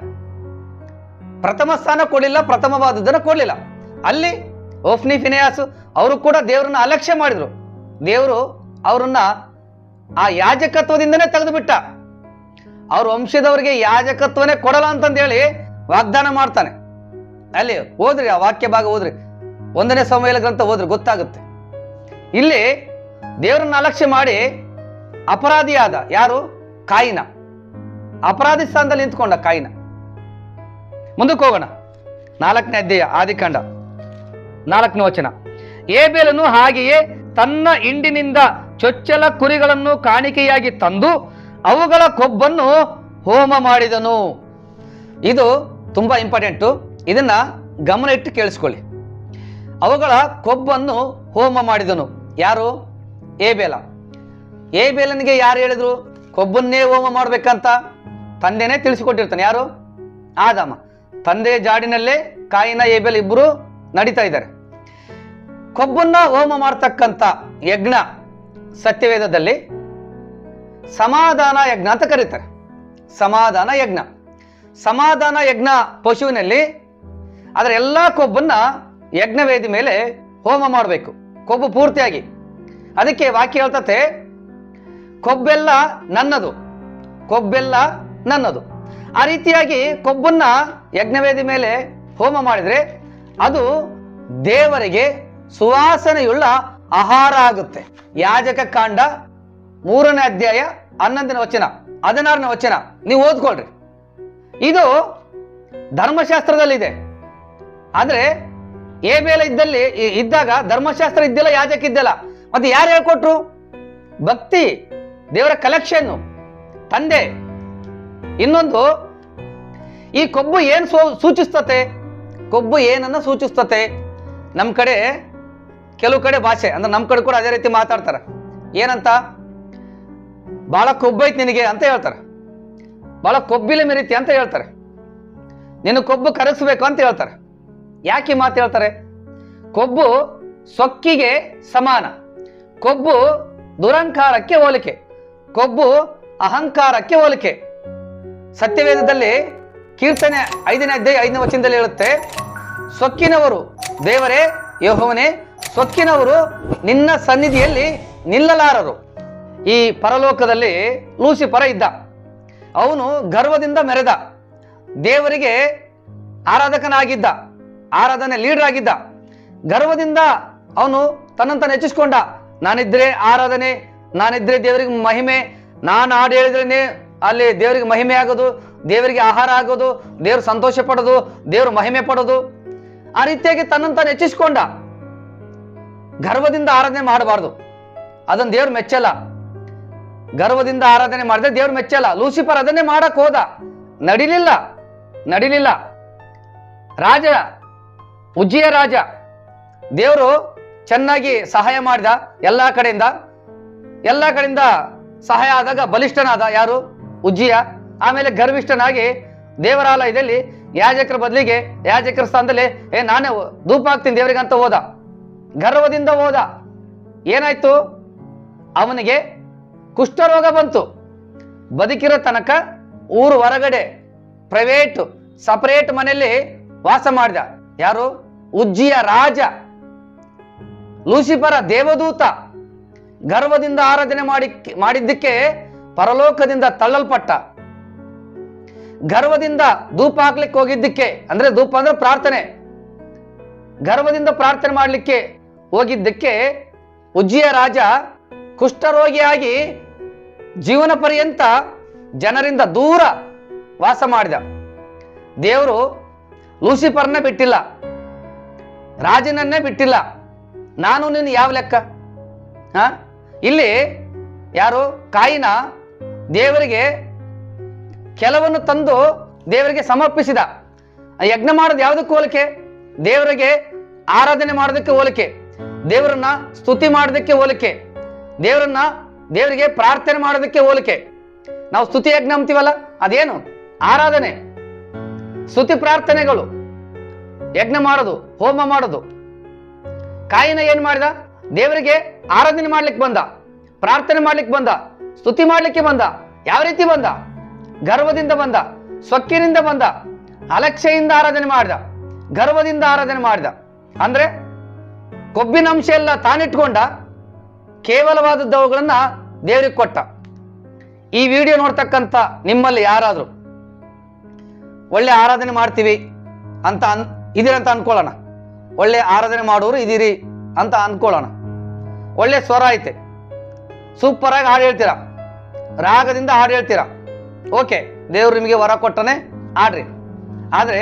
ಪ್ರಥಮ ಸ್ಥಾನ ಕೊಡಲಿಲ್ಲ, ಪ್ರಥಮವಾದದ್ದನ್ನು ಕೊಡಲಿಲ್ಲ. ಅಲ್ಲಿ ಓಫ್ನಿ ಫಿನೆಯಾಸ್ ಅವರು ಕೂಡ ದೇವರನ್ನ ಅಲಕ್ಷ್ಯ ಮಾಡಿದ್ರು. ದೇವರು ಅವರನ್ನ ಆ ಯಾಜಕತ್ವದಿಂದನೇ ತೆಗೆದು ಬಿಟ್ಟ. ಅವ್ರ ವಂಶದವರಿಗೆ ಯಾಜಕತ್ವನೇ ಕೊಡಲ್ಲ ಅಂತಂದೇಳಿ ವಾಗ್ದಾನ ಮಾಡ್ತಾನೆ. ಅಲ್ಲಿ ಓದ್ರಿ, ಆ ವಾಕ್ಯ ಭಾಗ ಓದ್ರಿ, 1ನೇ ಸಮುವೇಲ ಗ್ರಂಥ ಓದ್ರಿ, ಗೊತ್ತಾಗುತ್ತೆ. ಇಲ್ಲಿ ದೇವರನ್ನ ಅಲಕ್ಷ್ಯ ಮಾಡಿ ಅಪರಾಧಿಯಾದ ಯಾರು? ಕಾಯಿನ. ಅಪರಾಧಿ ಸ್ಥಾನದಲ್ಲಿ ನಿಂತ್ಕೊಂಡ ಕಾಯಿನ. ಮುಂದಕ್ಕೆ ಹೋಗೋಣ. 4ನೇ ಅಧ್ಯಾಯ ಆದಿಕಾಂಡ 4ನೇ ವಚನ. ಏಬೇಲನು ಹಾಗೆಯೇ ತನ್ನ ಹಿಂಡಿನಿಂದ ಚೊಚ್ಚಲ ಕುರಿಗಳನ್ನು ಕಾಣಿಕೆಯಾಗಿ ತಂದು ಅವುಗಳ ಕೊಬ್ಬನ್ನು ಹೋಮ ಮಾಡಿದನು. ಇದು ತುಂಬಾ ಇಂಪಾರ್ಟೆಂಟು, ಇದನ್ನ ಗಮನ ಇಟ್ಟು ಕೇಳಿಸ್ಕೊಳ್ಳಿ. ಅವುಗಳ ಕೊಬ್ಬನ್ನು ಹೋಮ ಮಾಡಿದನು. ಯಾರು? ಏಬೇಲ. ಏಬೇಲನಿಗೆ ಯಾರು ಹೇಳಿದ್ರು ಕೊಬ್ಬನ್ನೇ ಹೋಮ ಮಾಡ್ಬೇಕಂತ? ತಂದೆನೇ ತಿಳಿಸಿಕೊಟ್ಟಿರ್ತಾನೆ. ಯಾರು? ಆದಾಮ. ತಂದೆ ಜಾಡಿನಲ್ಲೇ ಕಾಯಿನ ಏಬೇಲ ಇಬ್ಬರು ನಡೀತಾ ಇದ್ದಾರೆ. ಕೊಬ್ಬನ್ನ ಹೋಮ ಮಾಡ್ತಕ್ಕಂಥ ಯಜ್ಞ ಸತ್ಯವೇದದಲ್ಲಿ ಸಮಾಧಾನ ಯಜ್ಞ ಅಂತ ಕರೀತಾರೆ. ಸಮಾಧಾನ ಯಜ್ಞ. ಸಮಾಧಾನ ಯಜ್ಞ ಪಶುವಿನಲ್ಲಿ ಅದರ ಎಲ್ಲ ಕೊಬ್ಬನ್ನ ಯಜ್ಞವೇದಿ ಮೇಲೆ ಹೋಮ ಮಾಡಬೇಕು, ಕೊಬ್ಬು ಪೂರ್ತಿಯಾಗಿ. ಅದಕ್ಕೆ ವಾಕ್ಯ ಹೇಳ್ತತೆ, ಕೊಬ್ಬೆಲ್ಲ ನನ್ನದು, ಕೊಬ್ಬೆಲ್ಲ ನನ್ನದು. ಆ ರೀತಿಯಾಗಿ ಕೊಬ್ಬನ್ನ ಯಜ್ಞವೇದಿ ಮೇಲೆ ಹೋಮ ಮಾಡಿದ್ರೆ ಅದು ದೇವರಿಗೆ ಸುವಾಸನೆಯುಳ್ಳ ಆಹಾರ ಆಗುತ್ತೆ. ಯಾಜಕ ಕಾಂಡ 3ನೇ ಅಧ್ಯಾಯ 11ನೇ ವಚನ 16ನೇ ವಚನ ನೀವು ಓದ್ಕೊಳ್ರಿ. ಇದು ಧರ್ಮಶಾಸ್ತ್ರದಲ್ಲಿದೆ. ಆದ್ರೆ ಏಬೇಲ ಇದ್ದಾಗ ಧರ್ಮಶಾಸ್ತ್ರ ಇದ್ದಿಲ್ಲ, ಯಾಜಕ ಇದ್ದಿಲ್ಲ. ಮತ್ತೆ ಯಾರು ಹೇಳ್ಕೊಟ್ರು? ಭಕ್ತಿ, ದೇವರ ಕಲೆಕ್ಷನ್, ತಂದೆ. ಇನ್ನೊಂದು, ಈ ಕೊಬ್ಬು ಏನ್ ಸೂಚಿಸ್ತತೆ? ಕೊಬ್ಬು ಏನನ್ನ ಸೂಚಿಸ್ತತೆ? ನಮ್ಮ ಕಡೆ ಕೆಲವು ಕಡೆ ಭಾಷೆ ಅಂದ್ರೆ ನಮ್ಮ ಕಡೆ ಕೂಡ ಅದೇ ರೀತಿ ಮಾತಾಡ್ತಾರೆ. ಏನಂತ? ಬಹಳ ಕೊಬ್ಬೈತಿ ನಿನಗೆ ಅಂತ ಹೇಳ್ತಾರೆ. ಬಹಳ ಕೊಬ್ಬಿಲೆ ಮೆರಿತಿ ಅಂತ ಹೇಳ್ತಾರೆ. ನಿನ್ನ ಕೊಬ್ಬು ಕರಗಿಸ್ಬೇಕು ಅಂತ ಹೇಳ್ತಾರೆ. ಯಾಕೆ ಮಾತು ಹೇಳ್ತಾರೆ? ಕೊಬ್ಬು ಸೊಕ್ಕಿಗೆ ಸಮಾನ. ಕೊಬ್ಬು ದುರಂಕಾರಕ್ಕೆ ಹೋಲಿಕೆ, ಕೊಬ್ಬು ಅಹಂಕಾರಕ್ಕೆ ಹೋಲಿಕೆ. ಸತ್ಯವೇದದಲ್ಲಿ ಕೀರ್ತನೆ 5ನೇ ಅಧ್ಯಾಯ 5ನೇ ವಚನದಲ್ಲಿ ಹೇಳುತ್ತೆ, ಸೊಕ್ಕಿನವರು ದೇವರೇ ಯೆಹೋವನೇ, ಸೊಕ್ಕಿನವರು ನಿನ್ನ ಸನ್ನಿಧಿಯಲ್ಲಿ ನಿಲ್ಲಲಾರರು. ಈ ಪರಲೋಕದಲ್ಲಿ ಲೂಸಿಫರ ಇದ್ದ. ಅವನು ಗರ್ವದಿಂದ ಮೆರೆದ, ದೇವರಿಗೆ ಆರಾಧಕನಾಗಿದ್ದ, ಆರಾಧನೆ ಲೀಡರ್ ಆಗಿದ್ದ. ಗರ್ವದಿಂದ ಅವನು ತನ್ನಂತ ಹೆಚ್ಚಿಸ್ಕೊಂಡ. ನಾನಿದ್ರೆ ಆರಾಧನೆ, ನಾನಿದ್ರೆ ದೇವರಿಗೆ ಮಹಿಮೆ, ನಾನು ಹಾಡು ಹೇಳಿದ್ರೇನೆ ಅಲ್ಲಿ ದೇವರಿಗೆ ಮಹಿಮೆ ಆಗೋದು, ದೇವರಿಗೆ ಆಹಾರ ಆಗೋದು, ದೇವರು ಸಂತೋಷ ಪಡೋದು, ದೇವರು ಮಹಿಮೆ ಪಡೋದು. ಆ ರೀತಿಯಾಗಿ ತನ್ನಂತ ಹೆಚ್ಚಿಸ್ಕೊಂಡ. ಗರ್ವದಿಂದ ಆರಾಧನೆ ಮಾಡಬಾರ್ದು, ಅದನ್ನು ದೇವ್ರು ಮೆಚ್ಚಲ್ಲ. ಗರ್ವದಿಂದ ಆರಾಧನೆ ಮಾಡಿದ್ರೆ ದೇವ್ರು ಮೆಚ್ಚಲ್ಲ. ಲೂಸಿಫರ್ ಅದನ್ನೇ ಮಾಡಕ್ ಹೋದ, ನಡಿಲಿಲ್ಲ. ರಾಜ ಉಜ್ಜಿಯ ರಾಜ, ದೇವರು ಚೆನ್ನಾಗಿ ಸಹಾಯ ಮಾಡಿದ. ಎಲ್ಲಾ ಕಡೆಯಿಂದ ಸಹಾಯ ಆದಾಗ ಬಲಿಷ್ಠನಾದ. ಯಾರು? ಉಜ್ಜಿಯ. ಆಮೇಲೆ ಗರ್ವಿಷ್ಠನಾಗಿ ದೇವರಾಲಯದಲ್ಲಿ ಯಾಜಕರ ಬದಲಿಗೆ ಯಾಜಕರ ಸ್ಥಾನದಲ್ಲಿ ನಾನೇ ಧೂಪ ಹಾಕ್ತೀನಿ ದೇವರಿಗೆ ಅಂತ ಹೋದ. ಗರ್ವದಿಂದ ಹೋದ. ಏನಾಯ್ತು? ಅವನಿಗೆ ಕುಷ್ಠರೋಗ ಬಂತು. ಬದುಕಿರೋ ತನಕ ಊರು ಹೊರಗಡೆ ಸಪರೇಟ್ ಮನೆಯಲ್ಲಿ ವಾಸ ಮಾಡಿದ. ಯಾರು? ಉಜ್ಜಿಯ ರಾಜ. ಲೂಸಿಫರ ದೇವದೂತ. ಗರ್ವದಿಂದ ಆರಾಧನೆ ಮಾಡಿದ್ದಕ್ಕೆ ಪರಲೋಕದಿಂದ ತಳ್ಳಲ್ಪಟ್ಟ. ಗರ್ವದಿಂದ ಧೂಪ ಹಾಕ್ಲಿಕ್ಕೆ ಹೋಗಿದ್ದಕ್ಕೆ, ಅಂದ್ರೆ ಧೂಪ ಅಂದ್ರೆ ಪ್ರಾರ್ಥನೆ, ಗರ್ವದಿಂದ ಪ್ರಾರ್ಥನೆ ಮಾಡಲಿಕ್ಕೆ ಹೋಗಿದ್ದಕ್ಕೆ ಉಜ್ಜಿಯ ರಾಜ ಕುಷ್ಠರೋಗಿಯಾಗಿ ಜೀವನ ಪರ್ಯಂತ ಜನರಿಂದ ದೂರ ವಾಸ ಮಾಡಿದ. ದೇವರು ಲೂಸಿಫರ್ನೇ ಬಿಟ್ಟಿಲ್ಲ, ರಾಜನನ್ನೇ ಬಿಟ್ಟಿಲ್ಲ. ನಾನು ನೀನು ಯಾವ ಲೆಕ್ಕ? ಇಲ್ಲಿ ಯಾರು? ಕಾಯಿನ ದೇವರಿಗೆ ಕೆಲವನ್ನು ತಂದು ದೇವರಿಗೆ ಸಮರ್ಪಿಸಿದ. ಯಜ್ಞ ಮಾಡೋದು ಯಾವುದಕ್ಕೆ ಹೋಲಿಕೆ? ದೇವರಿಗೆ ಆರಾಧನೆ ಮಾಡೋದಕ್ಕೆ ಹೋಲಿಕೆ, ದೇವರನ್ನ ಸ್ತುತಿ ಮಾಡೋದಕ್ಕೆ ಹೋಲಿಕೆ, ದೇವರಿಗೆ ಪ್ರಾರ್ಥನೆ ಮಾಡೋದಕ್ಕೆ ಹೋಲಿಕೆ. ನಾವು ಸ್ತುತಿ ಯಜ್ಞ ಅಂತೀವಲ್ಲ, ಅದೇನು? ಆರಾಧನೆ, ಸ್ತುತಿ ಪ್ರಾರ್ಥನೆಗಳು, ಯಜ್ಞ ಮಾಡೋದು, ಹೋಮ ಮಾಡೋದು. ಕಾಯಿನ ಏನ್ ಮಾಡಿದ? ದೇವರಿಗೆ ಆರಾಧನೆ ಮಾಡ್ಲಿಕ್ಕೆ ಬಂದ, ಪ್ರಾರ್ಥನೆ ಮಾಡ್ಲಿಕ್ಕೆ ಬಂದ, ಸ್ತುತಿ ಮಾಡ್ಲಿಕ್ಕೆ ಬಂದ. ಯಾವ ರೀತಿ ಬಂದ? ಗರ್ವದಿಂದ ಬಂದ, ಸೊಕ್ಕಿನಿಂದ ಬಂದ, ಅಲಕ್ಷ್ಯೆಯಿಂದ ಆರಾಧನೆ ಮಾಡಿದ, ಗರ್ವದಿಂದ ಆರಾಧನೆ ಮಾಡಿದ. ಅಂದ್ರೆ ಕೊಬ್ಬಿನ ಅಂಶ ಎಲ್ಲ ತಾನಿಟ್ಕೊಂಡ, ಕೇವಲವಾದವುಗಳನ್ನ ದೇವರಿಗೆ ಕೊಟ್ಟ. ಈ ವಿಡಿಯೋ ನೋಡ್ತಕ್ಕಂಥ ನಿಮ್ಮಲ್ಲಿ ಯಾರಾದ್ರೂ ಒಳ್ಳೆ ಆರಾಧನೆ ಮಾಡ್ತೀವಿ ಅಂತ ಇದೀರಂತ ಅನ್ಕೊಳ್ಳೋಣ, ಒಳ್ಳೆ ಆರಾಧನೆ ಮಾಡೋರು ಇದೀರಿ ಅಂತ ಅನ್ಕೊಳ್ಳೋಣ. ಒಳ್ಳೆ ಸ್ವರ ಐತೆ, ಸೂಪರ್ ಆಗಿ ಹಾಡು ಹೇಳ್ತೀರಾ, ರಾಗದಿಂದ ಹಾಡು ಹೇಳ್ತೀರಾ, ಓಕೆ, ದೇವ್ರು ನಿಮಗೆ ವರ ಕೊಟ್ಟನೆ ಆಡ್ರಿ. ಆದ್ರೆ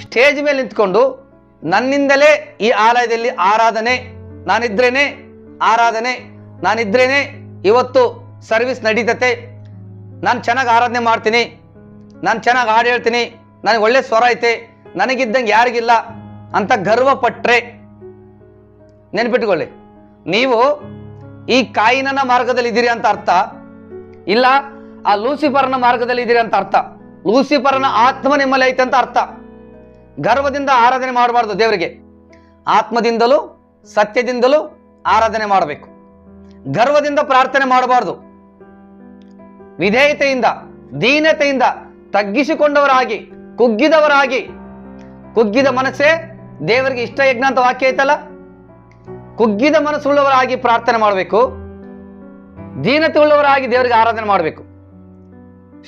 ಸ್ಟೇಜ್ ಮೇಲೆ ನಿಂತ್ಕೊಂಡು ನನ್ನಿಂದಲೇ ಈ ಆಲಯದಲ್ಲಿ ಆರಾಧನೆ, ನಾನಿದ್ರೇನೆ ಆರಾಧನೆ, ನಾನಿದ್ರೇನೆ ಇವತ್ತು ಸರ್ವಿಸ್ ನಡೀತತೆ, ನಾನು ಚೆನ್ನಾಗಿ ಆರಾಧನೆ ಮಾಡ್ತೀನಿ, ನಾನು ಚೆನ್ನಾಗಿ ಹಾಡು ಹೇಳ್ತೀನಿ, ನನಗೆ ಒಳ್ಳೆ ಸ್ವರ ಐತೆ, ನನಗಿದ್ದಂಗೆ ಯಾರಿಗಿಲ್ಲ ಅಂತ ಗರ್ವ ಪಟ್ರೆ, ನೆನ್ಪಿಟ್ಕೊಳ್ಳಿ, ನೀವು ಈ ಕಾಯಿನನ ಮಾರ್ಗದಲ್ಲಿ ಇದ್ದೀರಿ ಅಂತ ಅರ್ಥ ಇಲ್ಲ, ಆ ಲೂಸಿಫರ್ನ ಮಾರ್ಗದಲ್ಲಿ ಇದ್ದೀರಿ ಅಂತ ಅರ್ಥ. ಲೂಸಿಫರ್ನ ಆತ್ಮ ನಿಮ್ಮಲ್ಲಿ ಐತೆ ಅಂತ ಅರ್ಥ. ಗರ್ವದಿಂದ ಆರಾಧನೆ ಮಾಡಬಾರ್ದು ದೇವರಿಗೆ. ಆತ್ಮದಿಂದಲೂ ಸತ್ಯದಿಂದಲೂ ಆರಾಧನೆ ಮಾಡಬೇಕು. ಗರ್ವದಿಂದ ಪ್ರಾರ್ಥನೆ ಮಾಡಬಾರ್ದು. ವಿಧೇಯತೆಯಿಂದ, ದೀನತೆಯಿಂದ, ತಗ್ಗಿಸಿಕೊಂಡವರಾಗಿ, ಕುಗ್ಗಿದವರಾಗಿ, ಕುಗ್ಗಿದ ಮನಸ್ಸೇ ದೇವರಿಗೆ ಇಷ್ಟ ಯಜ್ಞ ಅಂತ ವಾಕ್ಯ ಐತಲ್ಲ, ಕುಗ್ಗಿದ ಮನಸ್ಸುಳ್ಳವರಾಗಿ ಪ್ರಾರ್ಥನೆ ಮಾಡಬೇಕು, ದೀನತೆ ಉಳ್ಳವರಾಗಿ ದೇವರಿಗೆ ಆರಾಧನೆ ಮಾಡಬೇಕು.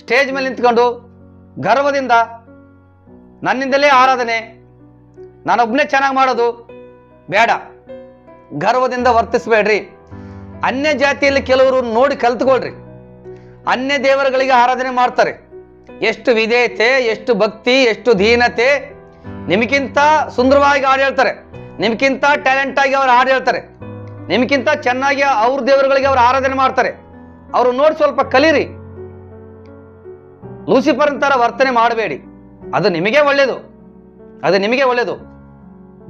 ಸ್ಟೇಜ್ ಮೇಲೆ ನಿಂತ್ಕೊಂಡು ಗರ್ವದಿಂದ ನನ್ನಿಂದಲೇ ಆರಾಧನೆ, ನಾನೊಬ್ಬನೇ ಚೆನ್ನಾಗಿ ಮಾಡೋದು ಬೇಡ. ಗರ್ವದಿಂದ ವರ್ತಿಸಬೇಡ್ರಿ. ಅನ್ಯ ಜಾತಿಯಲ್ಲಿ ಕೆಲವರು ನೋಡಿ ಕಲ್ತ್ಕೊಳ್ರಿ. ಅನ್ಯ ದೇವರುಗಳಿಗೆ ಆರಾಧನೆ ಮಾಡ್ತಾರೆ. ಎಷ್ಟು ವಿಧೇಯತೆ, ಎಷ್ಟು ಭಕ್ತಿ, ಎಷ್ಟು ದೀನತೆ. ನಿಮಗಿಂತ ಸುಂದರವಾಗಿ ಹಾಡು ಹೇಳ್ತಾರೆ, ನಿಮ್ಗಿಂತ ಟ್ಯಾಲೆಂಟ್ ಆಗಿ ಅವ್ರು ಹಾಡು ಹೇಳ್ತಾರೆ, ನಿಮ್ಗಿಂತ ಚೆನ್ನಾಗಿ ಅವ್ರ ದೇವರುಗಳಿಗೆ ಅವ್ರು ಆರಾಧನೆ ಮಾಡ್ತಾರೆ. ಅವರು ನೋಡಿ ಸ್ವಲ್ಪ ಕಲೀರಿ. ಲೂಸಿಫರ್ ಅಂತರ ವರ್ತನೆ ಮಾಡಬೇಡಿ. ಅದು ನಿಮಗೆ ಒಳ್ಳೇದು, ಅದು ನಿಮಗೆ ಒಳ್ಳೇದು.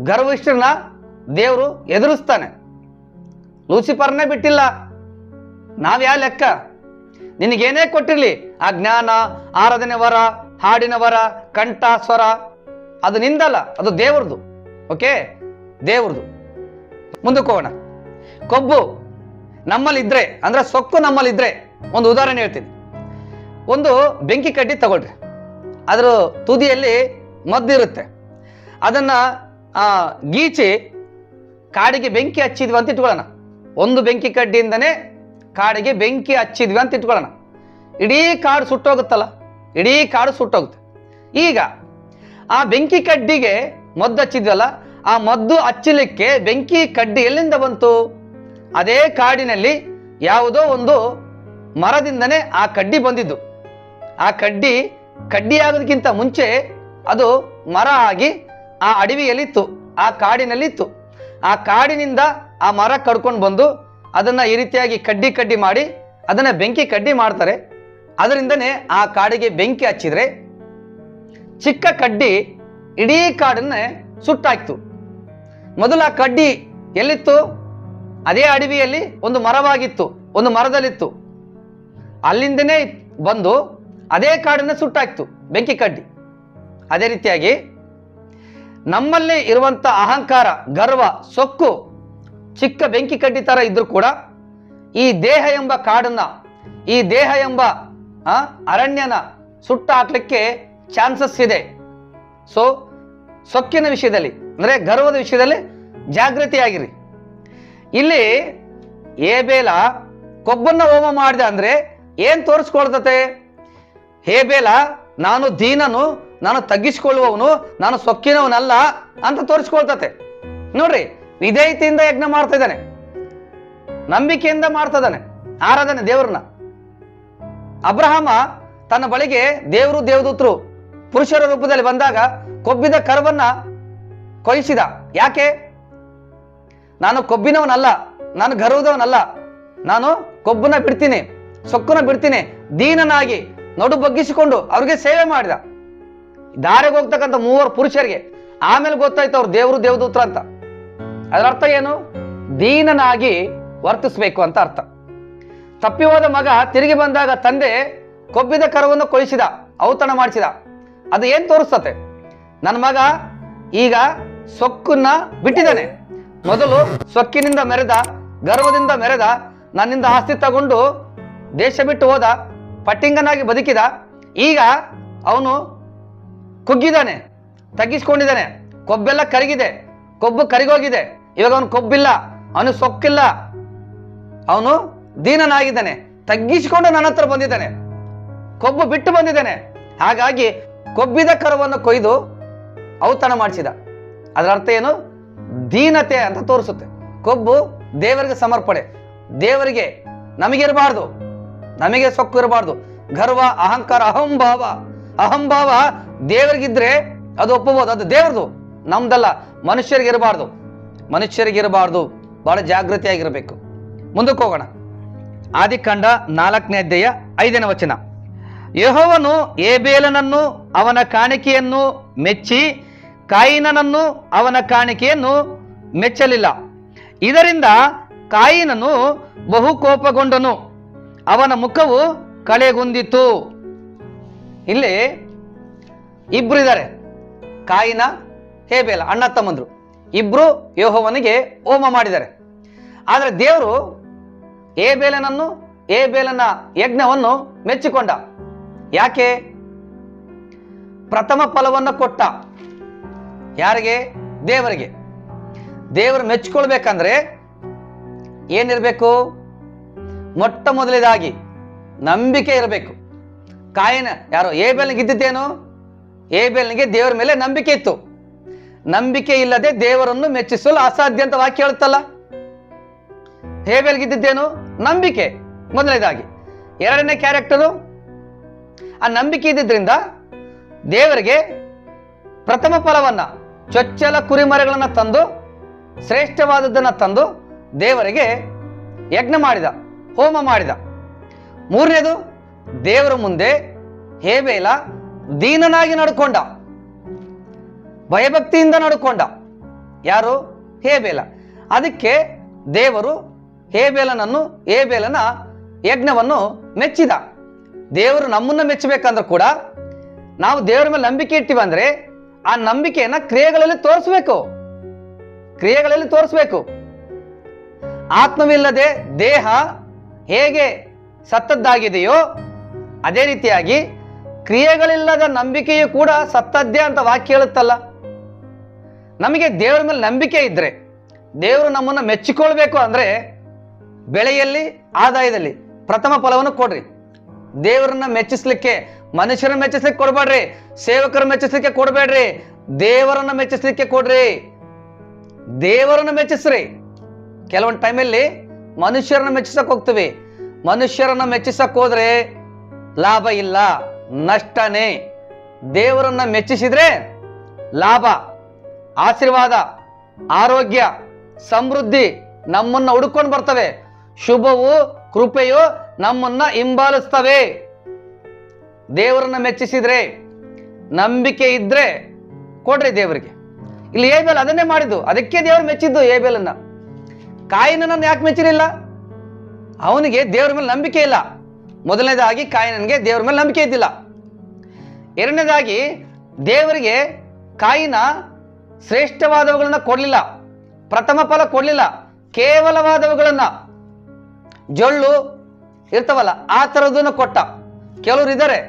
ಗರ್ವಿಷ್ಠರನ್ನ ದೇವರು ಎದುರಿಸ್ತಾನೆ. ಲೂಸಿಫರ್ನೇ ಬಿಟ್ಟಿಲ್ಲ. ನಾವ್ಯಾ ಲೆಕ್ಕ? ನಿನಗೇನೇ ಕೊಟ್ಟಿರ್ಲಿ, ಆ ಜ್ಞಾನ, ಆರಾಧನೆ ವರ, ಹಾಡಿನ ವರ, ಕಂಠ, ಸ್ವರ, ಅದು ನಿಂದಲ್ಲ, ಅದು ದೇವ್ರದು. ಓಕೆ, ದೇವ್ರದು. ಮುಂದಕ್ಕೆ ಹೋಗೋಣ. ಕೊಬ್ಬು ನಮ್ಮಲ್ಲಿದ್ರೆ, ಅಂದ್ರೆ ಸೊಕ್ಕು ನಮ್ಮಲ್ಲಿದ್ರೆ, ಒಂದು ಉದಾಹರಣೆ ಹೇಳ್ತೀನಿ. ಒಂದು ಬೆಂಕಿ ಕಡ್ಡಿ ತಗೊಳ್ರಿ, ಅದರ ತುದಿಯಲ್ಲಿ ಮದ್ದಿರುತ್ತೆ. ಅದನ್ನ ಗೀಚಿ ಕಾಡಿಗೆ ಬೆಂಕಿ ಹಚ್ಚಿದ್ವಿ ಅಂತ ಇಟ್ಕೊಳ್ಳೋಣ. ಒಂದು ಬೆಂಕಿ ಕಡ್ಡಿಯಿಂದನೇ ಕಾಡಿಗೆ ಬೆಂಕಿ ಹಚ್ಚಿದ್ವಿ ಅಂತ ಇಟ್ಕೊಳ್ಳೋಣ. ಇಡೀ ಕಾಡು ಸುಟ್ಟೋಗುತ್ತಲ್ಲ, ಇಡೀ ಕಾಡು ಸುಟ್ಟೋಗುತ್ತೆ. ಈಗ ಆ ಬೆಂಕಿ ಕಡ್ಡಿಗೆ ಮದ್ದು ಹಚ್ಚಿದ್ವಲ್ಲ, ಆ ಮದ್ದು ಹಚ್ಚಲಿಕ್ಕೆ ಬೆಂಕಿ ಕಡ್ಡಿ ಎಲ್ಲಿಂದ ಬಂತು? ಅದೇ ಕಾಡಿನಲ್ಲಿ ಯಾವುದೋ ಒಂದು ಮರದಿಂದನೇ ಆ ಕಡ್ಡಿ ಬಂದಿದ್ದು. ಆ ಕಡ್ಡಿ ಆಗೋದಕ್ಕಿಂತ ಮುಂಚೆ ಅದು ಮರ ಆಗಿ ಆ ಅಡವಿಯಲ್ಲಿತ್ತು, ಆ ಕಾಡಿನಲ್ಲಿತ್ತು. ಆ ಕಾಡಿನಿಂದ ಆ ಮರ ಕಡ್ಕೊಂಡು ಬಂದು ಅದನ್ನ ಈ ರೀತಿಯಾಗಿ ಕಡ್ಡಿ ಮಾಡಿ ಅದನ್ನ ಬೆಂಕಿ ಕಡ್ಡಿ ಮಾಡ್ತಾರೆ. ಅದರಿಂದನೇ ಆ ಕಾಡಿಗೆ ಬೆಂಕಿ ಹಚ್ಚಿದ್ರೆ ಚಿಕ್ಕ ಕಡ್ಡಿ ಇಡೀ ಕಾಡನ್ನೇ ಸುಟ್ಟಾಕ್ತು. ಮೊದಲು ಆ ಕಡ್ಡಿ ಎಲ್ಲಿತ್ತು? ಅದೇ ಅಡವಿಯಲ್ಲಿ ಒಂದು ಮರವಾಗಿತ್ತು, ಒಂದು ಮರದಲ್ಲಿತ್ತು. ಅಲ್ಲಿಂದನೇ ಬಂದು ಅದೇ ಕಾಡನ್ನ ಸುಟ್ಟಾಕ್ತು ಬೆಂಕಿ ಕಡ್ಡಿ. ಅದೇ ರೀತಿಯಾಗಿ ನಮ್ಮಲ್ಲಿ ಇರುವಂತ ಅಹಂಕಾರ, ಗರ್ವ, ಸೊಕ್ಕು ಚಿಕ್ಕ ಬೆಂಕಿ ಕಡ್ಡಿ ತರ ಇದ್ರೂ ಕೂಡ ಈ ದೇಹ ಎಂಬ ಕಾಡನ್ನ, ಈ ದೇಹ ಎಂಬ ಅರಣ್ಯನ ಸುಟ್ಟ ಹಾಕ್ಲಿಕ್ಕೆ ಚಾನ್ಸಸ್ ಇದೆ. ಸೊ ಸೊಕ್ಕಿನ ವಿಷಯದಲ್ಲಿ, ಅಂದ್ರೆ ಗರ್ವದ ವಿಷಯದಲ್ಲಿ ಜಾಗೃತಿಯಾಗಿರಿ. ಇಲ್ಲಿ ಹೇಬೇಲ ಕೊಬ್ಬನ್ನ ಹೋಮ ಮಾಡಿದೆ ಅಂದ್ರೆ ಏನ್ ತೋರಿಸ್ಕೊಳ್ತತೆ? ಹೇಬೇಲ ನಾನು ದೀನನು, ನಾನು ತಗ್ಗಿಸಿಕೊಳ್ಳುವವನು, ನಾನು ಸೊಕ್ಕಿನವನಲ್ಲ ಅಂತ ತೋರಿಸ್ಕೊಳ್ತತೆ. ನೋಡ್ರಿ, ವಿಧೇಯತೆಯಿಂದ ಯಜ್ಞ ಮಾಡ್ತಾ ಇದ್ದಾನೆ, ನಂಬಿಕೆಯಿಂದ ಮಾಡ್ತಾ ಇದ್ದಾನೆ ಆರಾಧನೆ ದೇವ್ರನ್ನ. ಅಬ್ರಹಾಮ ತನ್ನ ಬಳಿಗೆ ದೇವರು ದೇವದೂತರು ಪುರುಷರ ರೂಪದಲ್ಲಿ ಬಂದಾಗ ಕೊಬ್ಬಿದ ಕರುವನ್ನ ಕೊಯ್ಸಿದ. ಯಾಕೆ? ನಾನು ಕೊಬ್ಬಿನವನಲ್ಲ, ನಾನು ಗರ್ವದವನಲ್ಲ, ನಾನು ಕೊಬ್ಬನ್ನ ಬಿಡ್ತೀನಿ, ಸೊಕ್ಕನ್ನ ಬಿಡ್ತೀನಿ, ದೀನನಾಗಿ ನಡು ಬಗ್ಗಿಸಿಕೊಂಡು ಅವ್ರಿಗೆ ಸೇವೆ ಮಾಡಿದ. ದಾರಿಗೆ ಹೋಗ್ತಕ್ಕಂಥ 3 ಪುರುಷರಿಗೆ ಆಮೇಲೆ ಗೊತ್ತಾಯ್ತು ಅವ್ರು ದೇವರು ದೇವದೂತ್ರ ಅಂತ. ಅದರ ಅರ್ಥ ಏನು? ದೀನನಾಗಿ ವರ್ತಿಸ್ಬೇಕು ಅಂತ ಅರ್ಥ. ತಪ್ಪಿ ಹೋದ ಮಗ ತಿರುಗಿ ಬಂದಾಗ ತಂದೆ ಕೊಬ್ಬಿದ ಕರುವನ್ನು ಕೊಯ್ಸಿದ, ಔತಣ ಮಾಡಿಸಿದ. ಅದು ಏನ್ ತೋರಿಸ್ತತೆ? ನನ್ನ ಮಗ ಈಗ ಸೊಕ್ಕನ್ನ ಬಿಟ್ಟಿದ್ದಾನೆ. ಮೊದಲು ಸೊಕ್ಕಿನಿಂದ ಮೆರೆದ, ಗರ್ವದಿಂದ ಮೆರೆದ, ನನ್ನಿಂದ ಆಸ್ತಿ ತಗೊಂಡು ದೇಶ ಬಿಟ್ಟು ಹೋದ, ಪಟ್ಟಿಂಗನಾಗಿ ಬದುಕಿದ. ಈಗ ಅವನು ಕುಗ್ಗಿದ್ದಾನೆ, ತಗ್ಗಿಸ್ಕೊಂಡಿದ್ದಾನೆ, ಕೊಬ್ಬೆಲ್ಲ ಕರಗಿದೆ, ಕೊಬ್ಬು ಕರಿಗೋಗಿದೆ. ಇವಾಗ ಅವನು ಕೊಬ್ಬಿಲ್ಲ, ಅವನು ಸೊಕ್ಕಿಲ್ಲ, ಅವನು ದೀನನಾಗಿದ್ದಾನೆ, ತಗ್ಗಿಸಿಕೊಂಡು ನನ್ನ ಹತ್ರ ಬಂದಿದ್ದಾನೆ, ಕೊಬ್ಬು ಬಿಟ್ಟು ಬಂದಿದ್ದಾನೆ. ಹಾಗಾಗಿ ಕೊಬ್ಬಿದ ಕರುವನ್ನು ಕೊಯ್ದು ಔತಣ ಮಾಡಿಸಿದ. ಅದರ ಅರ್ಥ ಏನು? ದೀನತೆ ಅಂತ ತೋರಿಸುತ್ತೆ. ಕೊಬ್ಬು ದೇವರಿಗೆ ಸಮರ್ಪಣೆ, ದೇವರಿಗೆ, ನಮಗಿರಬಾರ್ದು, ನಮಗೆ ಸೊಕ್ಕು ಇರಬಾರ್ದು. ಗರ್ವ, ಅಹಂಕಾರ, ಅಹಂಭಾವ ದೇವರಿಗಿದ್ರೆ ಅದು ಒಪ್ಪಬಹುದು, ಅದು ದೇವ್ರದು, ನಮ್ದಲ್ಲ. ಮನುಷ್ಯರಿಗಿರಬಾರ್ದು. ಬಹಳ ಜಾಗೃತಿಯಾಗಿರಬೇಕು. ಮುಂದಕ್ಕೆ ಹೋಗೋಣ. ಆದಿಕಾಂಡ 4ನೇ ಅಧ್ಯಾಯ 5ನೇ ವಚನ. ಯೆಹೋವನು ಏಬೇಲನನ್ನು ಅವನ ಕಾಣಿಕೆಯನ್ನು ಮೆಚ್ಚಿ ಕಾಯಿನನನ್ನು ಅವನ ಕಾಣಿಕೆಯನ್ನು ಮೆಚ್ಚಲಿಲ್ಲ. ಇದರಿಂದ ಕಾಯಿನನು ಬಹು ಕೋಪಗೊಂಡನು, ಅವನ ಮುಖವು ಕಳೆಗುಂದಿತು. ಇಲ್ಲಿ ಇಬ್ರು ಇದ್ದಾರೆ, ಕಾಯಿನ ಹೇಬೇಲ, ಅಣ್ಣ ತಮ್ಮಂದ್ರು ಇಬ್ರು ಯೆಹೋವನಿಗೆ ಹೋಮ ಮಾಡಿದ್ದಾರೆ. ಆದರೆ ದೇವರು ಏಬೇಲನ ಯಜ್ಞವನ್ನು ಮೆಚ್ಚಿಕೊಂಡ. ಯಾಕೆ? ಪ್ರಥಮ ಫಲವನ್ನು ಕೊಟ್ಟ. ಯಾರಿಗೆ? ದೇವರಿಗೆ. ದೇವರು ಮೆಚ್ಚಿಕೊಳ್ಬೇಕಂದ್ರೆ ಏನಿರಬೇಕು? ಮೊಟ್ಟ ಮೊದಲನೇದಾಗಿ ನಂಬಿಕೆ ಇರಬೇಕು. ಕಾಯಿನ ಯಾರು? ಏಬೇಲನಿಗೆ ಇದ್ದಿದ್ದೇನು? ಏಬೇಲನಿಗೆ ದೇವರ ಮೇಲೆ ನಂಬಿಕೆ ಇತ್ತು. ನಂಬಿಕೆ ಇಲ್ಲದೆ ದೇವರನ್ನು ಮೆಚ್ಚಿಸಲು ಅಸಾಧ್ಯ ಅಂತ ವಾಕ್ಯ ಹೇಳುತ್ತಲ್ಲ. ಹೇಬೇಲ್ಗಿದ್ದೇನು? ನಂಬಿಕೆ ಮೊದಲನೇದಾಗಿ. ಎರಡನೇ ಕ್ಯಾರೆಕ್ಟರು ಆ ನಂಬಿಕೆ ಇದ್ದಿದ್ರಿಂದ ದೇವರಿಗೆ ಪ್ರಥಮ ಫಲವನ್ನ, ಚೊಚ್ಚಲ ಕುರಿಮರಿಗಳನ್ನ ತಂದು, ಶ್ರೇಷ್ಠವಾದದ್ದನ್ನ ತಂದು ದೇವರಿಗೆ ಯಜ್ಞ ಮಾಡಿದ, ಹೋಮ ಮಾಡಿದ. ಮೂರನೇದು, ದೇವರ ಮುಂದೆ ಹೇಬೇಲ ದೀನನಾಗಿ ನಡ್ಕೊಂಡ, ಭಯಭಕ್ತಿಯಿಂದ ನಡ್ಕೊಂಡ. ಯಾರು? ಹೇಬೇಲ. ಅದಕ್ಕೆ ದೇವರು ಹೇಬೇಲನ ಯಜ್ಞವನ್ನು ಮೆಚ್ಚಿದ. ದೇವರು ನಮ್ಮನ್ನ ಮೆಚ್ಚಬೇಕಂದ್ರೆ ಕೂಡ ನಾವು ದೇವರ ಮೇಲೆ ನಂಬಿಕೆ ಇಟ್ಟಿವಂದ್ರೆ ಆ ನಂಬಿಕೆಯನ್ನ ಕ್ರಿಯೆಗಳಲ್ಲಿ ತೋರಿಸ್ಬೇಕು. ಆತ್ಮವಿಲ್ಲದೆ ದೇಹ ಹೇಗೆ ಸತ್ತದ್ದಾಗಿದೆಯೋ ಅದೇ ರೀತಿಯಾಗಿ ಕ್ರಿಯೆಗಳಿಲ್ಲದ ನಂಬಿಕೆಯು ಕೂಡ ಸತ್ತದ್ದೇ ಅಂತ ವಾಕ್ಯ ಹೇಳುತ್ತಲ್ಲ. ನಮಗೆ ದೇವರ ಮೇಲೆ ನಂಬಿಕೆ ಇದ್ರೆ, ದೇವರು ನಮ್ಮನ್ನು ಮೆಚ್ಚಿಕೊಳ್ಬೇಕು ಅಂದ್ರೆ ಬೆಳೆಯಲ್ಲಿ, ಆದಾಯದಲ್ಲಿ ಪ್ರಥಮ ಫಲವನ್ನು ಕೊಡ್ರಿ. ದೇವರನ್ನ ಮೆಚ್ಚಿಸ್ಲಿಕ್ಕೆ, ಮನುಷ್ಯರನ್ನ ಮೆಚ್ಚಿಸ್ಲಿಕ್ಕೆ ಕೊಡಬೇಡ್ರಿ, ಸೇವಕರ ಮೆಚ್ಚಿಸ್ಲಿಕ್ಕೆ ಕೊಡಬೇಡ್ರಿ, ದೇವರನ್ನ ಮೆಚ್ಚಿಸ್ಲಿಕ್ಕೆ ಕೊಡ್ರಿ. ದೇವರನ್ನ ಮೆಚ್ಚಿಸ್ರಿ. ಕೆಲವೊಂದು ಟೈಮಲ್ಲಿ ಮನುಷ್ಯರನ್ನ ಮೆಚ್ಚಿಸಕ್ ಹೋಗ್ತೀವಿ. ಮನುಷ್ಯರನ್ನ ಮೆಚ್ಚಿಸಕ್ ಹೋದ್ರೆ ಲಾಭ ಇಲ್ಲ, ನಷ್ಟನೇ. ದೇವರನ್ನ ಮೆಚ್ಚಿಸಿದ್ರೆ ಲಾಭ, ಆಶೀರ್ವಾದ, ಆರೋಗ್ಯ, ಸಮೃದ್ಧಿ ನಮ್ಮನ್ನ ಹುಡುಕೊಂಡು ಬರ್ತವೆ. ಶುಭವು, ಕೃಪೆಯು ನಮ್ಮನ್ನ ಹಿಂಬಾಲಿಸ್ತವೆ. ದೇವರನ್ನ ಮೆಚ್ಚಿಸಿದ್ರೆ, ನಂಬಿಕೆ ಇದ್ರೆ ಕೊಡ್ರಿ ದೇವರಿಗೆ. ಇಲ್ಲಿ ಏಬೇಲ್ ಅದನ್ನೇ ಮಾಡಿದ್ದು, ಅದಕ್ಕೆ ದೇವರು ಮೆಚ್ಚಿದ್ದು ಏಬೇಲನ್ನ. ಕಾಯಿನನನ್ನು ಯಾಕೆ ಮೆಚ್ಚಿರಲಿಲ್ಲ? ಅವನಿಗೆ ದೇವರ ಮೇಲೆ ನಂಬಿಕೆ ಇಲ್ಲ. ಮೊದಲನೇದಾಗಿ ಕಾಯಿನನಿಗೆ ದೇವರ ಮೇಲೆ ನಂಬಿಕೆ ಇದ್ದಿಲ್ಲ. ಎರಡನೇದಾಗಿ ದೇವರಿಗೆ ಕಾಯಿನ ಶ್ರೇಷ್ಠವಾದವುಗಳನ್ನ ಕೊಡ್ಲಿಲ್ಲ, ಪ್ರಥಮ ಫಲ ಕೊಡ್ಲಿಲ್ಲ, ಕೇವಲವಾದವುಗಳನ್ನ, ಜೊಳ್ಳು ಇರ್ತವಲ್ಲ ಆ ಥರದನ್ನು ಕೊಟ್ಟ. ಕೆಲವರು ಇದ್ದಾರೆ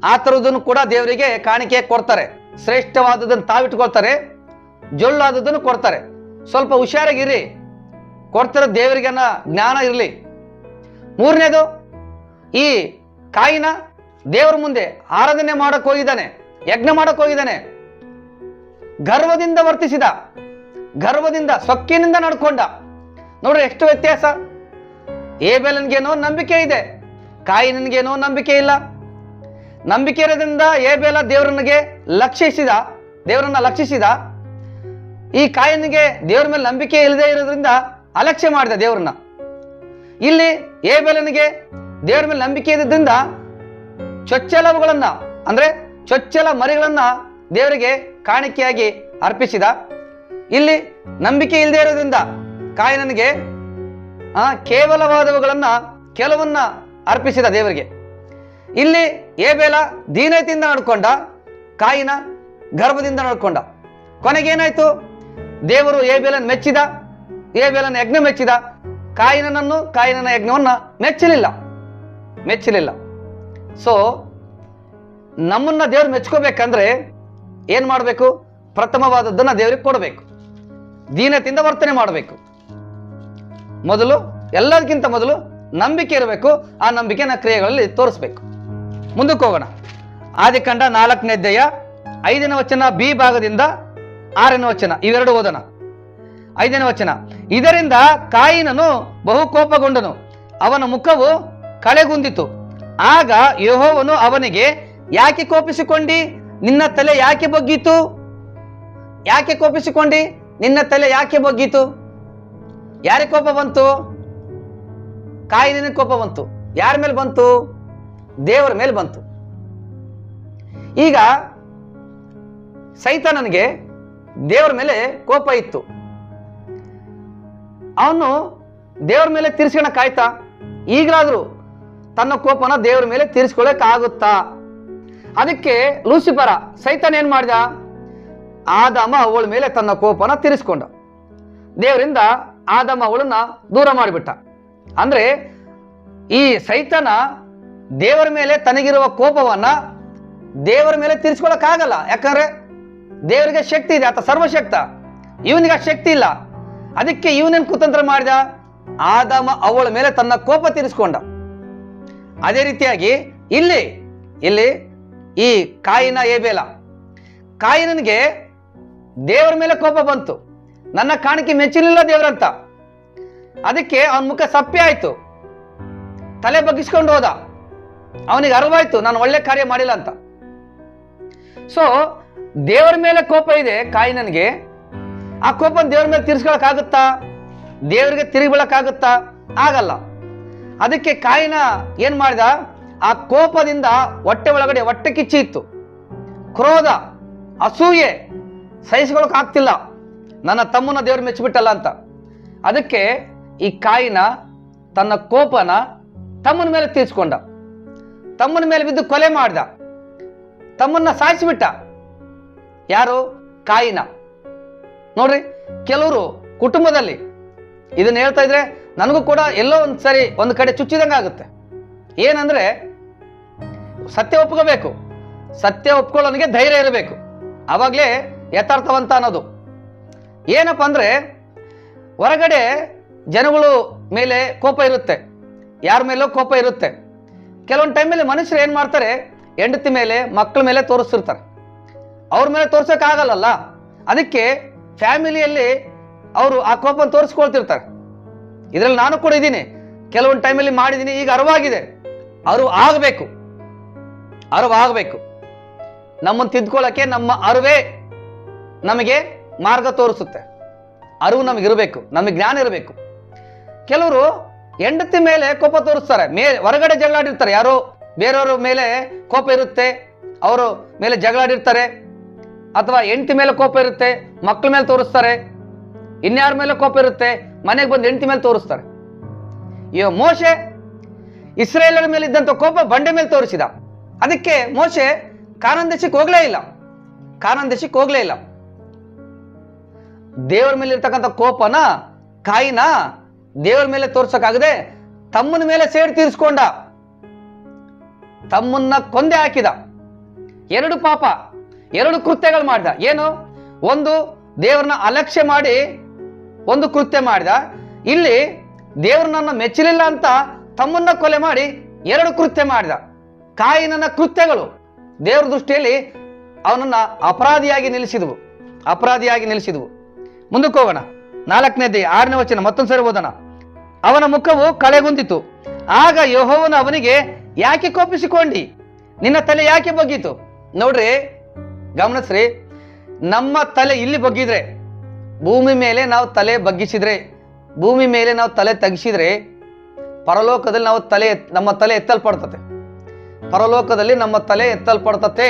ಆ ಥರದನ್ನು ಕೂಡ ದೇವರಿಗೆ ಕಾಣಿಕೆ ಕೊಡ್ತಾರೆ. ಶ್ರೇಷ್ಠವಾದದನ್ನು ತಾವಿಟ್ಕೊಳ್ತಾರೆ, ಜೊಳ್ಳಾದದನ್ನು ಕೊಡ್ತಾರೆ. ಸ್ವಲ್ಪ ಹುಷಾರಾಗಿರಿ, ಕೊಡ್ತಾರೆ ದೇವರಿಗೆ ಅನ್ನೋ ಜ್ಞಾನ ಇರಲಿ. ಮೂರನೇದು, ಈ ಕಾಯಿನ ದೇವರ ಮುಂದೆ ಆರಾಧನೆ ಮಾಡಕ್ ಹೋಗಿದ್ದಾನೆ, ಯಜ್ಞ ಮಾಡಕ್ ಹೋಗಿದ್ದಾನೆ. ಗರ್ವದಿಂದ ವರ್ತಿಸಿದ, ಗರ್ವದಿಂದ ಸೊಕ್ಕಿನಿಂದ ನಡ್ಕೊಂಡ. ನೋಡ್ರಿ ಎಷ್ಟು ವ್ಯತ್ಯಾಸ. ಏಬೇಲನ್ಗೇನೋ ನಂಬಿಕೆ ಇದೆ, ಕಾಯಿನನ್ಗೇನೋ ನಂಬಿಕೆ ಇಲ್ಲ. ನಂಬಿಕೆ ಇರೋದ್ರಿಂದ ಏಬೇಲ ದೇವರನ್ನ ಲಕ್ಷಿಸಿದ. ಈ ಕಾಯಿನಿಗೆ ದೇವರ ಮೇಲೆ ನಂಬಿಕೆ ಇಲ್ಲದೆ ಇರೋದ್ರಿಂದ ಅಲಕ್ಷ್ಯ ಮಾಡಿದ ದೇವರನ್ನ. ಇಲ್ಲಿ ಏಬೇಲನಿಗೆ ದೇವರ ಮೇಲೆ ನಂಬಿಕೆ ಇದ್ರಿಂದ ಚೊಚ್ಚಲವುಗಳನ್ನ, ಅಂದ್ರೆ ಚೊಚ್ಚಲ ಮರಿಗಳನ್ನ ದೇವರಿಗೆ ಕಾಣಿಕೆಯಾಗಿ ಅರ್ಪಿಸಿದ. ಇಲ್ಲಿ ನಂಬಿಕೆ ಇಲ್ಲದೆ ಇರೋದ್ರಿಂದ ಕಾಯಿನನಿಗೆ ಕೇವಲವಾದವುಗಳನ್ನ, ಕೆಲವನ್ನ ಅರ್ಪಿಸಿದ ದೇವರಿಗೆ. ಇಲ್ಲಿ ಏಬೇಲ ದೀನತೆಯಿಂದ ನಡ್ಕೊಂಡ, ಕಾಯಿನ ಗರ್ಭದಿಂದ ನಡ್ಕೊಂಡ. ಕೊನೆಗೇನಾಯ್ತು? ದೇವರು ಏಬೇಲನ್ ಮೆಚ್ಚಿದ, ಏಬೇಲನ ಯಜ್ಞ ಮೆಚ್ಚಿದ, ಕಾಯಿನನ ಯಜ್ಞವನ್ನ ಮೆಚ್ಚಲಿಲ್ಲ. ಸೊ ನಮ್ಮನ್ನ ದೇವ್ರು ಮೆಚ್ಕೋಬೇಕಂದ್ರೆ ಏನ್ ಮಾಡಬೇಕು? ಪ್ರಥಮವಾದದ್ದನ್ನ ದೇವರಿಗೆ ಕೊಡಬೇಕು, ದೀನತೆಯಿಂದ ವರ್ತನೆ ಮಾಡಬೇಕು. ಎಲ್ಲದಕ್ಕಿಂತ ಮೊದಲು ನಂಬಿಕೆ ಇರಬೇಕು. ಆ ನಂಬಿಕೆನ ಕ್ರಿಯೆಗಳಲ್ಲಿ ತೋರಿಸ್ಬೇಕು. ಮುಂದಕ್ಕೆ ಹೋಗೋಣ. ಆದಿಕಾಂಡ 4ನೇ ಅಧ್ಯಾಯ 5ನೇ ವಚನ ಬಿ ಭಾಗದಿಂದ 6ನೇ ವಚನ ಇವೆರಡು ಓದೋಣ. 5ನೇ ವಚನ. ಇದರಿಂದ ಕಾಯಿನನು ಬಹು ಕೋಪಗೊಂಡನು, ಅವನ ಮುಖವು ಕಳೆಗುಂದಿತು. ಆಗ ಯೆಹೋವನು ಅವನಿಗೆ, ಯಾಕೆ ಕೋಪಿಸಿಕೊಂಡಿ? ನಿನ್ನ ತಲೆ ಯಾಕೆ ಬಗ್ಗೀತು? ಯಾಕೆ ಕೋಪಿಸಿಕೊಂಡಿ? ನಿನ್ನ ತಲೆ ಯಾಕೆ ಬಗ್ಗೀತು? ಯಾರಿಗೆ ಕೋಪ ಬಂತು? ಕಾಯಿನನ ಕೋಪ ಬಂತು. ಯಾರ ಮೇಲೆ ಬಂತು? ದೇವರ ಮೇಲೆ ಬಂತು. ಈಗ ಸೈತಾನನಿಗೆ ದೇವರ ಮೇಲೆ ಕೋಪ ಇತ್ತು. ಅವನು ದೇವರ ಮೇಲೆ ತೀರ್ಸ್ಕೊಳಕ್ಕಾಯ್ತಾ? ಈಗಲಾದ್ರೂ ತನ್ನ ಕೋಪನ ದೇವರ ಮೇಲೆ ತೀರಿಸ್ಕೊಳ್ಳಕ್ಕಾಗುತ್ತಾ? ಅದಕ್ಕೆ ಲೂಸಿಫರ ಸೈತಾನ ಏನ್ ಮಾಡಿದ? ಆದಾಮ ಅವಳ ಮೇಲೆ ತನ್ನ ಕೋಪನ ತೀರಿಸ್ಕೊಂಡ. ದೇವರಿಂದ ಆದಾಮ ಅವಳನ್ನ ದೂರ ಮಾಡಿಬಿಟ್ಟ. ಅಂದ್ರೆ ಈ ಸೈತಾನ ದೇವರ ಮೇಲೆ ತನಗಿರುವ ಕೋಪವನ್ನ ದೇವರ ಮೇಲೆ ತೀರಿಸ್ಕೊಳ್ಳಕ್ಕಾಗಲ್ಲ. ಯಾಕಂದ್ರೆ ದೇವರಿಗೆ ಶಕ್ತಿ ಇದೆ, ಆತ ಸರ್ವಶಕ್ತ. ಇವನಿಗೆ ಆ ಶಕ್ತಿ ಇಲ್ಲ. ಅದಕ್ಕೆ ಇವನೇನ್ ಕುತಂತ್ರ ಮಾಡಿದ? ಆದಾಮ ಅವಳ ಮೇಲೆ ತನ್ನ ಕೋಪ ತೀರಿಸ್ಕೊಂಡ. ಅದೇ ರೀತಿಯಾಗಿ ಇಲ್ಲಿ ಈ ಕಾಯಿನ ಏಬೇಲ, ಕಾಯಿನನಿಗೆ ದೇವರ ಮೇಲೆ ಕೋಪ ಬಂತು. ನನ್ನ ಕಾಣಿಕೆ ಮೆಚ್ಚಲಿಲ್ಲ ದೇವರಂತ. ಅದಕ್ಕೆ ಅವನ ಮುಖ ಸಪ್ಪೆ ಆಯ್ತು, ತಲೆ ಬಗ್ಗಿಸ್ಕೊಂಡು ಹೋದ. ಅವನಿಗೆ ಅರಿವಾಯ್ತು ನಾನು ಒಳ್ಳೆ ಕಾರ್ಯ ಮಾಡಿಲ್ಲ ಅಂತ. ಸೊ ದೇವರ ಮೇಲೆ ಕೋಪ ಇದೆ ಕಾಯಿನನಿಗೆ. ಆ ಕೋಪ ದೇವರ ಮೇಲೆ ತೀರ್ಸ್ಕೊಳಕ್ಕಾಗುತ್ತಾ? ದೇವರಿಗೆ ತಿರುಗಿ ಬೀಳಕ್ಕಾಗುತ್ತಾ? ಆಗಲ್ಲ. ಅದಕ್ಕೆ ಕಾಯಿನ ಏನ್ ಮಾಡಿದ? ಆ ಕೋಪದಿಂದ ಹೊಟ್ಟೆ ಒಳಗಡೆ ಹೊಟ್ಟೆ ಕಿಚ್ಚಿ ಇತ್ತು, ಕ್ರೋಧ, ಅಸೂಯೆ, ಸಹಿಸ್ಕೊಳಕ್ ಆಗ್ತಿಲ್ಲ, ನನ್ನ ತಮ್ಮನ ದೇವ್ರು ಮೆಚ್ಚಿಬಿಟ್ಟಲ್ಲ ಅಂತ. ಅದಕ್ಕೆ ಈ ಕಾಯಿನ ತನ್ನ ಕೋಪನ ತಮ್ಮನ ಮೇಲೆ ತೀರ್ಸ್ಕೊಂಡ. ತಮ್ಮನ ಮೇಲೆ ಬಿದ್ದು ಕೊಲೆ ಮಾಡ್ದ, ತಮ್ಮನ್ನ ಸಾಯಿಸಿಬಿಟ್ಟ. ಯಾರು? ಕಾಯಿನ. ನೋಡ್ರಿ, ಕೆಲವರು ಕುಟುಂಬದಲ್ಲಿ ಇದನ್ನ ಹೇಳ್ತಾ ಇದ್ರೆ ನನಗೂ ಕೂಡ ಎಲ್ಲೋ ಒಂದ್ಸರಿ ಒಂದು ಕಡೆ ಚುಚ್ಚಿದಂಗ ಆಗುತ್ತೆ. ಏನಂದ್ರೆ ಸತ್ಯ ಒಪ್ಕೋಬೇಕು. ಸತ್ಯ ಒಪ್ಕೊಳ್ಳೋನಿಗೆ ಧೈರ್ಯ ಇರಬೇಕು. ಅವಾಗ್ಲೇ ಯಥಾರ್ಥವಂತ ಅನ್ನೋದು. ಏನಪ್ಪ ಅಂದ್ರೆ ಹೊರಗಡೆ ಜನಗಳು ಮೇಲೆ ಕೋಪ ಇರುತ್ತೆ, ಯಾರ ಮೇಲೋ ಕೋಪ ಇರುತ್ತೆ. ಕೆಲವೊಂದು ಟೈಮಲ್ಲಿ ಮನುಷ್ಯರು ಏನ್ ಮಾಡ್ತಾರೆ? ಹೆಂಡತಿ ಮೇಲೆ, ಮಕ್ಕಳ ಮೇಲೆ ತೋರಿಸ್ತಿರ್ತಾರೆ. ಅವ್ರ ಮೇಲೆ ತೋರ್ಸಕ್ ಆಗಲ್ಲ. ಅದಕ್ಕೆ ಫ್ಯಾಮಿಲಿಯಲ್ಲಿ ಅವರು ಆ ಕೋಪನ ತೋರಿಸ್ಕೊಳ್ತಿರ್ತಾರೆ. ಇದ್ರಲ್ಲಿ ನಾನು ಕೂಡ ಇದ್ದೀನಿ. ಕೆಲವೊಂದು ಟೈಮಲ್ಲಿ ಮಾಡಿದ್ದೀನಿ. ಈಗ ಅರಿವಾಗಿದೆ. ಅರಿವು ಆಗಬೇಕು. ನಮ್ಮನ್ನು ತಿದ್ಕೊಳ್ಳಕ್ಕೆ ನಮ್ಮ ಅರಿವೇ ನಮಗೆ ಮಾರ್ಗ ತೋರಿಸುತ್ತೆ. ಅರಿವು ನಮಗಿರಬೇಕು, ನಮಗೆ ಜ್ಞಾನ ಇರಬೇಕು. ಕೆಲವರು ಹೆಂಡತಿ ಮೇಲೆ ಕೋಪ ತೋರಿಸ್ತಾರೆ, ಹೊರಗಡೆ ಜಗಳಾಡಿರ್ತಾರೆ. ಯಾರೋ ಬೇರೆಯವ್ರ ಮೇಲೆ ಕೋಪ ಇರುತ್ತೆ, ಅವರು ಮೇಲೆ ಜಗಳಾಡಿರ್ತಾರೆ. ಅಥವಾ ಹೆಂಡತಿ ಮೇಲೆ ಕೋಪ ಇರುತ್ತೆ, ಮಕ್ಕಳ ಮೇಲೆ ತೋರಿಸ್ತಾರೆ. ಇನ್ಯಾರ ಮೇಲೆ ಕೋಪ ಇರುತ್ತೆ, ಮನೆಗೆ ಬಂದು ಹೆಂಡತಿ ಮೇಲೆ ತೋರಿಸ್ತಾರೆ. ಇವ ಮೋಶೆ ಇಸ್ರಾಯೇಲರ ಮೇಲೆ ಇದ್ದಂತ ಕೋಪ ಬಂಡೆ ಮೇಲೆ ತೋರಿಸಿದ. ಅದಕ್ಕೆ ಮೋಶೆ ಕಾನಾನ್ ದೇಶಕ್ಕೆ ಹೋಗ್ಲೇ ಇಲ್ಲ. ದೇವರ ಮೇಲೆ ಇರ್ತಕ್ಕಂಥ ಕೋಪನ ಕಾಯಿನ ದೇವರ ಮೇಲೆ ತೋರ್ಸಕ್ಕಾಗದೆ ತಮ್ಮನ ಮೇಲೆ ಸೇಡ್ ತೀರಿಸ್ಕೊಂಡ, ತಮ್ಮನ್ನ ಕೊಂದೆ ಹಾಕಿದ. ಎರಡು ಪಾಪ, ಎರಡು ಕೃತ್ಯಗಳು ಮಾಡಿದ. ಏನು? ಒಂದು ದೇವರನ್ನ ಅಲಕ್ಷ್ಯ ಮಾಡಿ ಒಂದು ಕೃತ್ಯ ಮಾಡಿದ. ಇಲ್ಲಿ ದೇವರು ನನ್ನ ಮೆಚ್ಚಲಿಲ್ಲ ಅಂತ ತಮ್ಮನ್ನ ಕೊಲೆ ಮಾಡಿ ಎರಡು ಕೃತ್ಯ ಮಾಡಿದ. ಕಾಯಿನನ ಕೃತ್ಯಗಳು ದೇವರ ದೃಷ್ಟಿಯಲ್ಲಿ ಅವನನ್ನ ಅಪರಾಧಿಯಾಗಿ ನಿಲ್ಲಿಸಿದವು. ಮುಂದಕ್ಕೆ ಹೋಗೋಣ. 4ನೇ ಅಧ್ಯಾಯ 6ನೇ ವಚನ ಮತ್ತೊಂದ್ಸರಿ ಓದೋಣ. ಅವನ ಮುಖವು ಕಳೆಗುಂದಿತು. ಆಗ ಯೆಹೋವನು ಅವನಿಗೆ, ಯಾಕೆ ಕೋಪಿಸಿಕೊಂಡಿ? ನಿನ್ನ ತಲೆ ಯಾಕೆ ಬಗ್ಗಿತು? ನೋಡ್ರಿ, ಗಮನಿಸ್ರಿ. ನಮ್ಮ ತಲೆ ಇಲ್ಲಿ ಬಗ್ಗಿದ್ರೆ, ಭೂಮಿ ಮೇಲೆ ನಾವು ತಲೆ ಬಗ್ಗಿಸಿದ್ರೆ, ಭೂಮಿ ಮೇಲೆ ನಾವು ತಲೆ ತಗ್ಗಿಸಿದ್ರೆ, ಪರಲೋಕದಲ್ಲಿ ನಮ್ಮ ತಲೆ ಎತ್ತಲ್ಪಡ್ತತೆ. ಪರಲೋಕದಲ್ಲಿ ನಮ್ಮ ತಲೆ ಎತ್ತಲ್ಪಡ್ತತೆ.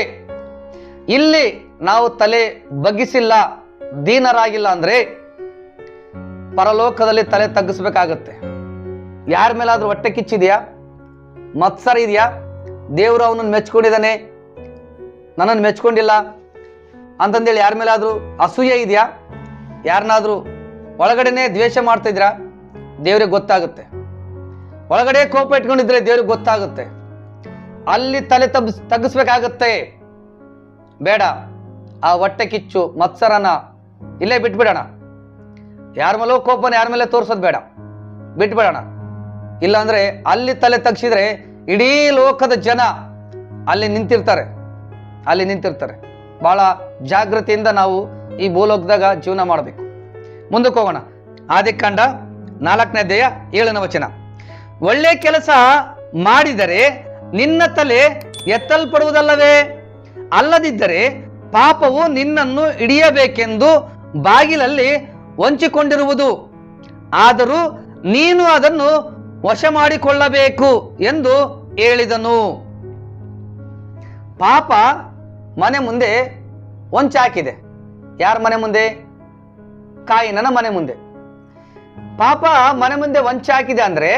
ಇಲ್ಲಿ ನಾವು ತಲೆ ಬಗ್ಗಿಸಿಲ್ಲ, ದೀನರಾಗಿಲ್ಲ ಅಂದ್ರೆ ಪರಲೋಕದಲ್ಲಿ ತಲೆ ತಗ್ಗಿಸ್ಬೇಕಾಗತ್ತೆ. ಯಾರ ಮೇಲಾದ್ರೂ ಹೊಟ್ಟೆ ಕಿಚ್ಚಿದೆಯಾ? ಮತ್ಸರ ಇದೆಯಾ? ದೇವರು ಅವನನ್ನು ಮೆಚ್ಕೊಂಡಿದ್ದಾನೆ, ನನ್ನನ್ನು ಮೆಚ್ಕೊಂಡಿಲ್ಲ ಅಂತಂದೇಳಿ ಯಾರ ಮೇಲಾದ್ರೂ ಅಸೂಯೆ ಇದೆಯಾ? ಯಾರನ್ನಾದ್ರೂ ಒಳಗಡೆನೆ ದ್ವೇಷ ಮಾಡ್ತಾ ಇದ್ರಾ? ದೇವ್ರಿಗೆ ಗೊತ್ತಾಗುತ್ತೆ. ಒಳಗಡೆ ಕೋಪ ಇಟ್ಕೊಂಡಿದ್ರೆ ದೇವ್ರಿಗೆ ಗೊತ್ತಾಗುತ್ತೆ. ಅಲ್ಲಿ ತಲೆ ತಗ್ಗಿಸ್ಬೇಕಾಗತ್ತೆ. ಬೇಡ, ಆ ಹೊಟ್ಟೆ ಕಿಚ್ಚು ಮತ್ಸರನ ಇಲ್ಲೇ ಬಿಟ್ಬಿಡೋಣ. ಯಾರ ಮೇಲೋ ಕೋಪನ ಯಾರ ಮೇಲೆ ತೋರ್ಸೋದು ಬೇಡ, ಬಿಟ್ಬಿಡೋಣ. ಇಲ್ಲಾಂದ್ರೆ ಅಲ್ಲಿ ತಲೆ ತಗ್ಸಿದ್ರೆ ಇಡೀ ಲೋಕದ ಜನ ಅಲ್ಲಿ ನಿಂತಿರ್ತಾರೆ. ಬಹಳ ಜಾಗೃತಿಯಿಂದ ನಾವು ಈ ಭೂಲೋಕದಾಗ ಜೀವನ ಮಾಡಬೇಕು. ಮುಂದಕ್ಕೆ ಹೋಗೋಣ. ಆದಿಕಾಂಡ 4ನೇ ಅಧ್ಯಾಯ 7ನೇ ವಚನ. ಒಳ್ಳೆ ಕೆಲಸ ಮಾಡಿದರೆ ನಿನ್ನ ತಲೆ ಎತ್ತಲ್ಪಡುವುದಲ್ಲವೇ? ಅಲ್ಲದಿದ್ದರೆ ಪಾಪವು ನಿನ್ನನ್ನು ಹಿಡಿಯಬೇಕೆಂದು ಬಾಗಿಲಲ್ಲಿ ಹೊಂಚಿಕೊಂಡಿರುವುದು. ಆದರೂ ನೀನು ಅದನ್ನು ವಶ ಮಾಡಿಕೊಳ್ಳಬೇಕು ಎಂದು ಹೇಳಿದನು. ಪಾಪ ಮನೆ ಮುಂದೆ ಹೊಂಚಾಕಿದೆ. ಯಾರ ಮನೆ ಮುಂದೆ? ಕಾಯಿನನ ಮನೆ ಮುಂದೆ. ಪಾಪ ಮನೆ ಮುಂದೆ ಹೊಂಚಾಕಿದೆ ಅಂದ್ರೆ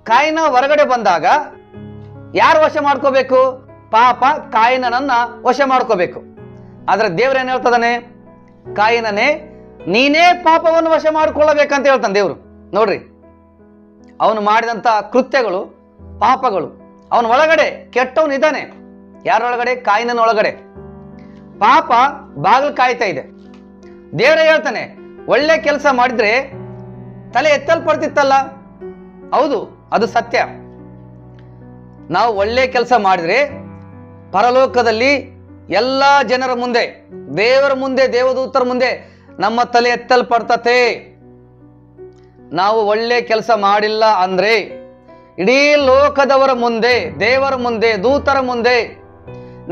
ಕಾಯಿನ ಹೊರಗಡೆ ಬಂದಾಗ ಯಾರು ವಶ ಮಾಡ್ಕೋಬೇಕು? ಪಾಪ ಕಾಯಿನನನ್ನ ವಶ ಮಾಡ್ಕೋಬೇಕು. ಆದ್ರೆ ದೇವ್ರೇನ್ ಹೇಳ್ತದಾನೆ? ಕಾಯಿನನೇ, ನೀನೇ ಪಾಪವನ್ನು ವಶ ಮಾಡಿಕೊಳ್ಳಬೇಕಂತ ಹೇಳ್ತಾನೆ ದೇವ್ರು. ನೋಡ್ರಿ, ಅವನು ಮಾಡಿದಂತ ಕೃತ್ಯಗಳು, ಪಾಪಗಳು, ಅವನ ಒಳಗಡೆ ಕೆಟ್ಟವನಿದ್ದಾನೆ. ಯಾರೊಳಗಡೆ? ಕಾಯಿನನ ಒಳಗಡೆ. ಪಾಪ ಬಾಗಿಲು ಕಾಯ್ತಾ ಇದೆ. ದೇವರೇ ಹೇಳ್ತಾನೆ, ಒಳ್ಳೆ ಕೆಲಸ ಮಾಡಿದ್ರೆ ತಲೆ ಎತ್ತಲ್ಪಡ್ತಿತ್ತಲ್ಲ. ಹೌದು, ಅದು ಸತ್ಯ. ನಾವು ಒಳ್ಳೆ ಕೆಲಸ ಮಾಡಿದ್ರೆ ಪರಲೋಕದಲ್ಲಿ ಎಲ್ಲ ಜನರ ಮುಂದೆ, ದೇವರ ಮುಂದೆ, ದೇವದೂತರ ಮುಂದೆ ನಮ್ಮ ತಲೆ ಎತ್ತಲ್ಪಡ್ತತೆ. ನಾವು ಒಳ್ಳೆ ಕೆಲಸ ಮಾಡಿಲ್ಲ ಅಂದ್ರೆ ಇಡೀ ಲೋಕದವರ ಮುಂದೆ, ದೇವರ ಮುಂದೆ, ದೂತರ ಮುಂದೆ,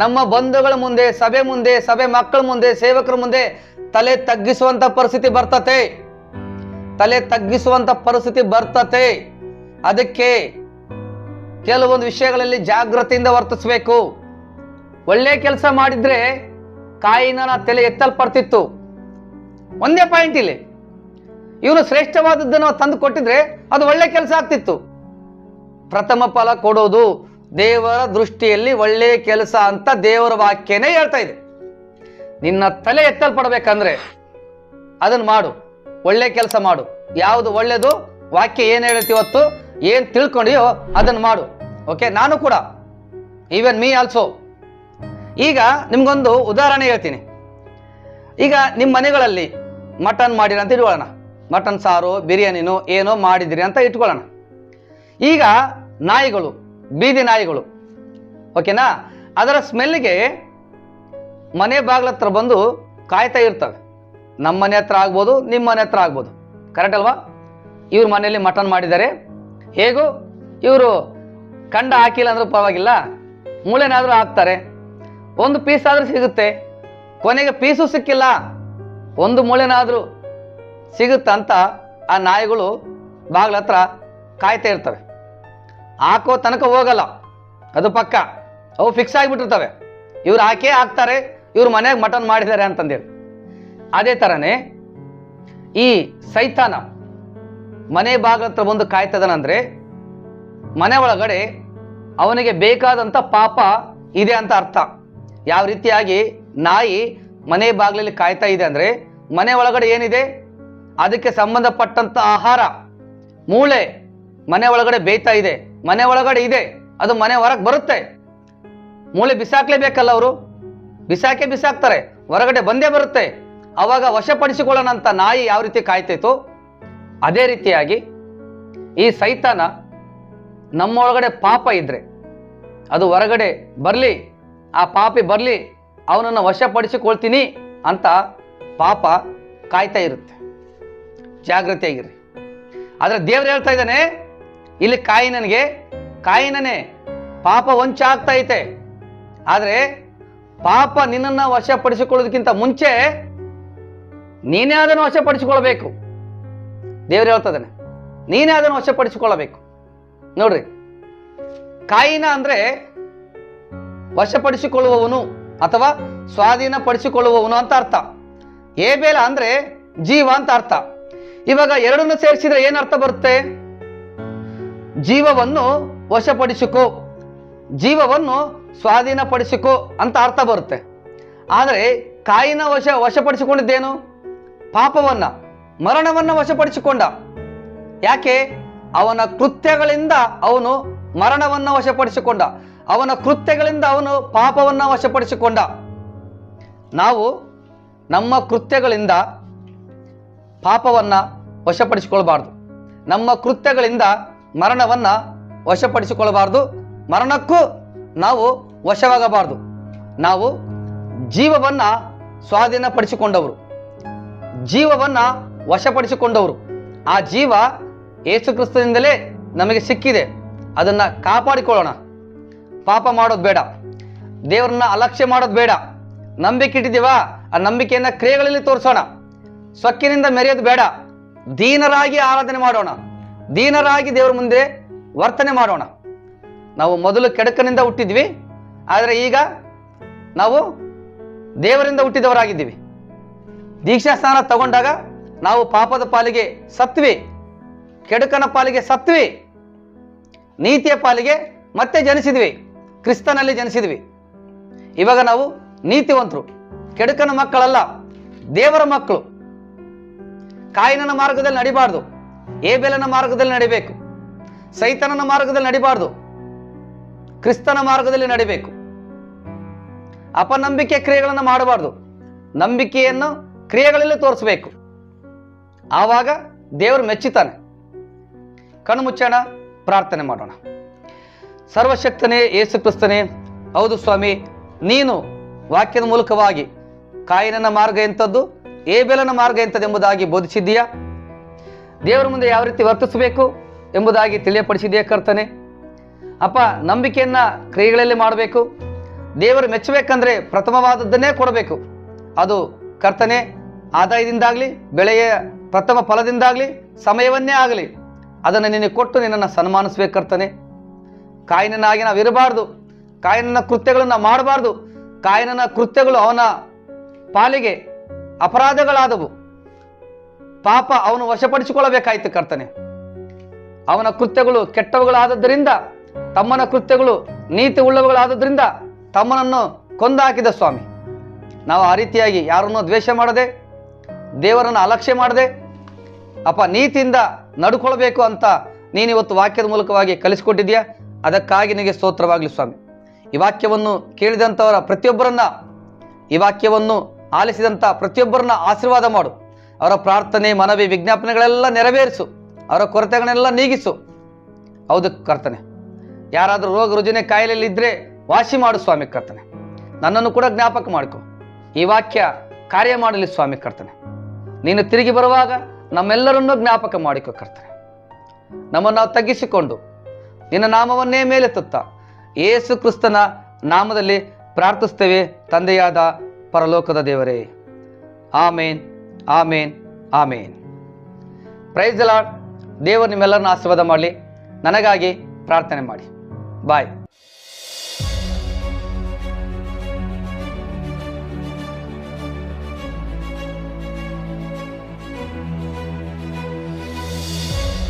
ನಮ್ಮ ಬಂಧುಗಳ ಮುಂದೆ, ಸಭೆ ಮುಂದೆ, ಸಭೆ ಮಕ್ಕಳ ಮುಂದೆ, ಸೇವಕರ ಮುಂದೆ ತಲೆ ತಗ್ಗಿಸುವಂತ ಪರಿಸ್ಥಿತಿ ಬರ್ತತೆ. ತಲೆ ತಗ್ಗಿಸುವಂತ ಪರಿಸ್ಥಿತಿ ಬರ್ತತೆ. ಅದಕ್ಕೆ ಕೆಲವೊಂದು ವಿಷಯಗಳಲ್ಲಿ ಜಾಗೃತಿಯಿಂದ ವರ್ತಿಸಬೇಕು. ಒಳ್ಳೆ ಕೆಲಸ ಮಾಡಿದ್ರೆ ಕಾಯಿನನ ತಲೆ ಎತ್ತಲ್ಪಡ್ತಿತ್ತು. ಒಂದೇ ಪಾಯಿಂಟ್ ಇಲ್ಲಿ, ಇವನು ಶ್ರೇಷ್ಠವಾದದ್ದನ್ನು ತಂದು ಕೊಟ್ಟಿದ್ರೆ ಅದು ಒಳ್ಳೆ ಕೆಲಸ ಆಗ್ತಿತ್ತು. ಪ್ರಥಮ ಫಲ ಕೊಡೋದು ದೇವರ ದೃಷ್ಟಿಯಲ್ಲಿ ಒಳ್ಳೆ ಕೆಲಸ ಅಂತ ದೇವರ ವಾಕ್ಯನೇ ಹೇಳ್ತಾ ಇದೆ. ನಿನ್ನ ತಲೆ ಎತ್ತಲ್ಪಡ್ಬೇಕಂದ್ರೆ ಅದನ್ನ ಮಾಡು, ಒಳ್ಳೆ ಕೆಲಸ ಮಾಡು. ಯಾವುದು ಒಳ್ಳೇದು, ವಾಕ್ಯ ಏನ್ ಹೇಳುತ್ತೆ ಇವತ್ತು, ಏನ್ ತಿಳ್ಕೊಂಡಿಯೋ ಅದನ್ನ ಮಾಡು. ಓಕೆ, ನಾನು ಕೂಡ, ಈವನ್ ಮೀ ಆಲ್ಸೋ. ಈಗ ನಿಮ್ಗೊಂದು ಉದಾಹರಣೆ ಹೇಳ್ತೀನಿ. ಈಗ ನಿಮ್ಮ ಮನೆಗಳಲ್ಲಿ ಮಟನ್ ಮಾಡಿರಿ ಅಂತ ಇಟ್ಕೊಳ್ಳೋಣ. ಮಟನ್ ಸಾರು, ಬಿರಿಯಾನಿನೋ ಏನೋ ಮಾಡಿದಿರಿ ಅಂತ ಇಟ್ಕೊಳ್ಳೋಣ. ಈಗ ನಾಯಿಗಳು, ಬೀದಿ ನಾಯಿಗಳು, ಓಕೆನಾ, ಅದರ ಸ್ಮೆಲ್ಗೆ ಮನೆ ಬಾಗ್ಲ ಹತ್ರ ಬಂದು ಕಾಯ್ತಾ ಇರ್ತವೆ. ನಮ್ಮ ಮನೆ ಹತ್ರ ಆಗ್ಬೋದು, ನಿಮ್ಮ ಮನೆ ಹತ್ರ ಆಗ್ಬೋದು. ಕರೆಕ್ಟ್ ಅಲ್ವಾ? ಇವ್ರ ಮನೆಯಲ್ಲಿ ಮಟನ್ ಮಾಡಿದ್ದಾರೆ, ಹೇಗೂ ಇವರು ಕಂಡ ಹಾಕಿಲ್ಲ ಅಂದ್ರೂ ಪರವಾಗಿಲ್ಲ, ಮೂಳೆನಾದ್ರೂ ಹಾಕ್ತಾರೆ, ಒಂದು ಪೀಸ್ ಆದ್ರೂ ಸಿಗುತ್ತೆ. ಕೊನೆಗೆ ಪೀಸು ಸಿಕ್ಕಿಲ್ಲ, ಒಂದು ಮೂಳೆನಾದ್ರೂ ಸಿಗುತ್ತಂತ ಆ ನಾಯಿಗಳು ಬಾಗ್ಲ ಹತ್ರ ಕಾಯ್ತಾ ಇರ್ತವೆ. ಹಾಕೋ ತನಕ ಹೋಗಲ್ಲ, ಅದು ಪಕ್ಕ. ಅವು ಫಿಕ್ಸ್ ಆಗಿಬಿಟ್ಟಿರ್ತವೆ, ಇವ್ರು ಹಾಕೇ ಹಾಕ್ತಾರೆ, ಇವ್ರು ಮನೆಗೆ ಮಟನ್ ಮಾಡಿದ್ದಾರೆ ಅಂತಂದೇಳಿ. ಅದೇ ಥರನೇ ಈ ಸೈತಾನ ಮನೆ ಬಾಗ್ಲ ಹತ್ರ ಬಂದು ಕಾಯ್ತದನಂದ್ರೆ ಮನೆ ಒಳಗಡೆ ಅವನಿಗೆ ಬೇಕಾದಂಥ ಪಾಪ ಇದೆ ಅಂತ ಅರ್ಥ. ಯಾವ ರೀತಿಯಾಗಿ ನಾಯಿ ಮನೆ ಬಾಗಿಲಲ್ಲಿ ಕಾಯ್ತಾ ಇದೆ ಅಂದ್ರೆ ಮನೆ ಒಳಗಡೆ ಏನಿದೆ, ಅದಕ್ಕೆ ಸಂಬಂಧಪಟ್ಟಂತ ಆಹಾರ, ಮೂಳೆ ಮನೆ ಒಳಗಡೆ ಬೇಯ್ತಾ ಇದೆ, ಮನೆ ಒಳಗಡೆ ಇದೆ, ಅದು ಮನೆ ಹೊರಗೆ ಬರುತ್ತೆ. ಮೂಳೆ ಬಿಸಾಕ್ಲೇಬೇಕಲ್ಲ, ಅವರು ಬಿಸಾಕ್ತಾರೆ, ಹೊರಗಡೆ ಬಂದೇ ಬರುತ್ತೆ. ಅವಾಗ ವಶಪಡಿಸಿಕೊಳ್ಳೋಣ ಅಂತ ನಾಯಿ ಯಾವ ರೀತಿ ಕಾಯ್ತೈತೋ ಅದೇ ರೀತಿಯಾಗಿ ಈ ಸೈತಾನ ನಮ್ಮ ಒಳಗಡೆ ಪಾಪ ಇದ್ರೆ ಅದು ಹೊರಗಡೆ ಬರಲಿ, ಆ ಪಾಪಿ ಬರಲಿ, ಅವನನ್ನು ವಶಪಡಿಸಿಕೊಳ್ತೀನಿ ಅಂತ ಪಾಪ ಕಾಯ್ತಾ ಇರುತ್ತೆ. ಜಾಗೃತಿಯಾಗಿರ್ರಿ. ಆದ್ರೆ ದೇವ್ರು ಹೇಳ್ತಾ ಇದ್ದಾನೆ ಇಲ್ಲಿ ಕಾಯಿನನೇ ಪಾಪ ವಂಚಾಗ್ತಾ ಐತೆ. ಆದ್ರೆ ಪಾಪ ನಿನ್ನನ್ನು ವಶಪಡಿಸಿಕೊಳ್ಳೋದಕ್ಕಿಂತ ಮುಂಚೆ ನೀನೇ ಅದನ್ನು ವಶಪಡಿಸಿಕೊಳ್ಬೇಕು. ದೇವ್ರು ಹೇಳ್ತಾ ಇದ್ದಾನೆ, ನೀನೇ ಅದನ್ನು ವಶಪಡಿಸಿಕೊಳ್ಳಬೇಕು. ನೋಡ್ರಿ, ಕಾಯಿನ ಅಂದ್ರೆ ವಶಪಡಿಸಿಕೊಳ್ಳುವವನು ಅಥವಾ ಸ್ವಾಧೀನಪಡಿಸಿಕೊಳ್ಳುವವನು ಅಂತ ಅರ್ಥ. ಏಬೇಲ ಅಂದ್ರೆ ಜೀವ ಅಂತ ಅರ್ಥ. ಇವಾಗ ಎರಡನ್ನು ಸೇರಿಸಿದ್ರೆ ಏನ್ ಅರ್ಥ ಬರುತ್ತೆ? ಜೀವವನ್ನು ವಶಪಡಿಸಿಕೋ, ಜೀವವನ್ನು ಸ್ವಾಧೀನಪಡಿಸಿಕೋ ಅಂತ ಅರ್ಥ ಬರುತ್ತೆ. ಆದರೆ ಕಾಯಿನ ವಶಪಡಿಸಿಕೊಂಡಿದ್ದೇನು? ಪಾಪವನ್ನ, ಮರಣವನ್ನ ವಶಪಡಿಸಿಕೊಂಡ. ಯಾಕೆ? ಅವನ ಕೃತ್ಯಗಳಿಂದ ಅವನು ಮರಣವನ್ನ ವಶಪಡಿಸಿಕೊಂಡ, ಅವನ ಕೃತ್ಯಗಳಿಂದ ಅವನು ಪಾಪವನ್ನ ವಶಪಡಿಸಿಕೊಂಡ. ನಾವು ನಮ್ಮ ಕೃತ್ಯಗಳಿಂದ ಪಾಪವನ್ನ ವಶಪಡಿಸಿಕೊಳ್ಳಬಾರ್ದು, ನಮ್ಮ ಕೃತ್ಯಗಳಿಂದ ಮರಣವನ್ನ ವಶಪಡಿಸಿಕೊಳ್ಳಬಾರ್ದು, ಮರಣಕ್ಕೂ ನಾವು ವಶವಾಗಬಾರ್ದು. ನಾವು ಜೀವವನ್ನ ಸ್ವಾಧೀನಪಡಿಸಿಕೊಂಡವರು, ಜೀವವನ್ನ ವಶಪಡಿಸಿಕೊಂಡವರು. ಆ ಜೀವ ಯೇಸು ಕ್ರಿಸ್ತನಿಂದಲೇ ನಮಗೆ ಸಿಕ್ಕಿದೆ, ಅದನ್ನ ಕಾಪಾಡಿಕೊಳ್ಳೋಣ. ಪಾಪ ಮಾಡೋದು ಬೇಡ. ದೇವರನ್ನ ಅಲಕ್ಷ್ಯ ಮಾಡೋದು ಬೇಡ. ನಂಬಿಕೆ ಇಟ್ಟಿದ್ದೀವಾ, ಆ ನಂಬಿಕೆಯನ್ನ ಕ್ರಿಯೆಗಳಲ್ಲಿ ತೋರಿಸೋಣ. ಸೊಕ್ಕಿನಿಂದ ಮೆರೆಯೋದು ಬೇಡ. ದೀನರಾಗಿ ಆರಾಧನೆ ಮಾಡೋಣ. ದೀನರಾಗಿ ದೇವರ ಮುಂದೆ ವರ್ತನೆ ಮಾಡೋಣ. ನಾವು ಮೊದಲು ಕೆಡಕನಿಂದ ಹುಟ್ಟಿದ್ವಿ, ಆದರೆ ಈಗ ನಾವು ದೇವರಿಂದ ಹುಟ್ಟಿದವರಾಗಿದ್ದೀವಿ. ದೀಕ್ಷಾ ಸ್ನಾನ ತಗೊಂಡಾಗ ನಾವು ಪಾಪದ ಪಾಲಿಗೆ ಸತ್ವಿ, ಕೆಡುಕನ ಪಾಲಿಗೆ ಸತ್ವಿ, ನೀತಿಯ ಪಾಲಿಗೆ ಮತ್ತೆ ಜನಿಸಿದ್ವಿ, ಕ್ರಿಸ್ತನಲ್ಲಿ ಜನಿಸಿದ್ವಿ. ಇವಾಗ ನಾವು ನೀತಿವಂತರು, ಕೆಡುಕನ ಮಕ್ಕಳಲ್ಲ, ದೇವರ ಮಕ್ಕಳು. ಕಾಯಿನನ ಮಾರ್ಗದಲ್ಲಿ ನಡಿಬಾರ್ದು, ಏಬೆಲನ ಮಾರ್ಗದಲ್ಲಿ ನಡಿಬೇಕು. ಸೈತನನ ಮಾರ್ಗದಲ್ಲಿ ನಡಿಬಾರ್ದು, ಕ್ರಿಸ್ತನ ಮಾರ್ಗದಲ್ಲಿ ನಡಿಬೇಕು. ಅಪನಂಬಿಕೆ ಕ್ರಿಯೆಗಳನ್ನು ಮಾಡಬಾರ್ದು, ನಂಬಿಕೆಯನ್ನು ಕ್ರಿಯೆಗಳಲ್ಲಿ ತೋರಿಸಬೇಕು. ಆವಾಗ ದೇವರು ಮೆಚ್ಚುತ್ತಾನೆ. ಕಣ್ಣು ಮುಚ್ಚೋಣ, ಪ್ರಾರ್ಥನೆ ಮಾಡೋಣ. ಸರ್ವಶಕ್ತನೇ ಯೇಸು ಕ್ರಿಸ್ತನೇ, ಹೌದು ಸ್ವಾಮಿ, ನೀನು ವಾಕ್ಯದ ಮೂಲಕವಾಗಿ ಕಾಯಿನನ ಮಾರ್ಗ ಎಂಥದ್ದು, ಏಬೆಲನ ಮಾರ್ಗ ಎಂಥದ್ದೆಂಬುದಾಗಿ ಬೋಧಿಸಿದ್ದೀಯಾ. ದೇವರ ಮುಂದೆ ಯಾವ ರೀತಿ ವರ್ತಿಸಬೇಕು ಎಂಬುದಾಗಿ ತಿಳಿಯಪಡಿಸಿದೆಯಾ ಕರ್ತನೆ. ಅಪ್ಪ, ನಂಬಿಕೆಯನ್ನ ಕ್ರಿಯೆಗಳಲ್ಲಿ ಮಾಡಬೇಕು. ದೇವರು ಮೆಚ್ಚಬೇಕಂದ್ರೆ ಪ್ರಥಮವಾದದ್ದನ್ನೇ ಕೊಡಬೇಕು. ಅದು ಕರ್ತನೆ ಆದಾಯದಿಂದಾಗಲಿ, ಬೆಳೆಯ ಪ್ರಥಮ ಫಲದಿಂದಾಗಲಿ, ಸಮಯವನ್ನೇ ಆಗಲಿ, ಅದನ್ನು ನಿನಗೆ ಕೊಟ್ಟು ನಿನ್ನನ್ನು ಸನ್ಮಾನಿಸ್ಬೇಕು ಕರ್ತನೆ. ಕಾಯಿನನಾಗಿ ನಾವು ಇರಬಾರ್ದು, ಕಾಯಿನನ ಕೃತ್ಯಗಳನ್ನು ಮಾಡಬಾರ್ದು. ಕಾಯಿನನ ಕೃತ್ಯಗಳು ಅವನ ಪಾಲಿಗೆ ಅಪರಾಧಗಳಾದವು. ಪಾಪ ಅವನು ವಶಪಡಿಸಿಕೊಳ್ಳಬೇಕಾಯಿತು ಕರ್ತನೆ. ಅವನ ಕೃತ್ಯಗಳು ಕೆಟ್ಟವುಗಳಾದದ್ದರಿಂದ, ತಮ್ಮನ ಕೃತ್ಯಗಳು ನೀತಿ ಉಳ್ಳವುಗಳಾದದ್ರಿಂದ ತಮ್ಮನನ್ನು ಕೊಂದಾಕಿದ ಸ್ವಾಮಿ. ನಾವು ಆ ರೀತಿಯಾಗಿ ಯಾರನ್ನೂ ದ್ವೇಷ ಮಾಡದೆ, ದೇವರನ್ನು ಅಲಕ್ಷ್ಯ ಮಾಡದೆ, ಅಪ್ಪ ನೀತಿಯಿಂದ ನಡ್ಕೊಳ್ಬೇಕು ಅಂತ ನೀನಿವತ್ತು ವಾಕ್ಯದ ಮೂಲಕವಾಗಿ ಕಲಿಸಿಕೊಟ್ಟಿದ್ಯಾ. ಅದಕ್ಕಾಗಿ ನಿನಗೆ ಸ್ತೋತ್ರವಾಗಲಿ ಸ್ವಾಮಿ. ಈ ವಾಕ್ಯವನ್ನು ಕೇಳಿದಂಥವರ ಪ್ರತಿಯೊಬ್ಬರನ್ನ, ಈ ವಾಕ್ಯವನ್ನು ಆಲಿಸಿದಂಥ ಪ್ರತಿಯೊಬ್ಬರನ್ನ ಆಶೀರ್ವಾದ ಮಾಡು. ಅವರ ಪ್ರಾರ್ಥನೆ, ಮನವಿ, ವಿಜ್ಞಾಪನೆಗಳೆಲ್ಲ ನೆರವೇರಿಸು. ಅವರ ಕೊರತೆಗಳನ್ನೆಲ್ಲ ನೀಗಿಸು. ಹೌದು ಕರ್ತನೆ, ಯಾರಾದರೂ ರೋಗ ರುಜಿನ ಕಾಯಿಲೆಯಲ್ಲಿದ್ದರೆ ವಾಸಿ ಮಾಡು ಸ್ವಾಮಿ ಕರ್ತನೆ. ನನ್ನನ್ನು ಕೂಡ ಜ್ಞಾಪಕ ಮಾಡಿಕೊ. ಈ ವಾಕ್ಯ ಕಾರ್ಯ ಮಾಡಲಿ ಸ್ವಾಮಿ ಕರ್ತನೆ. ನೀನು ತಿರುಗಿ ಬರುವಾಗ ನಮ್ಮೆಲ್ಲರನ್ನೂ ಜ್ಞಾಪಕ ಮಾಡಿಕೊ ಕರ್ತನೆ. ನಮ್ಮನ್ನು ನಾವು ತಗ್ಗಿಸಿಕೊಂಡು ನಿನ್ನ ನಾಮವನ್ನೇ ಮೇಲೆತ್ತುತ್ತಾ ಯೇಸು ಕ್ರಿಸ್ತನ ನಾಮದಲ್ಲಿ ಪ್ರಾರ್ಥಿಸ್ತೇವೆ ತಂದೆಯಾದ ಪರಲೋಕದ ದೇವರೇ. ಆಮೇನ್, ಆಮೇನ್, ಆಮೇನ್. Praise the Lord. ದೇವರು ನಿಮ್ಮೆಲ್ಲರನ್ನ ಆಶೀರ್ವಾದ ಮಾಡಲಿ. ನನಗಾಗಿ ಪ್ರಾರ್ಥನೆ ಮಾಡಿ. ಬಾಯ್.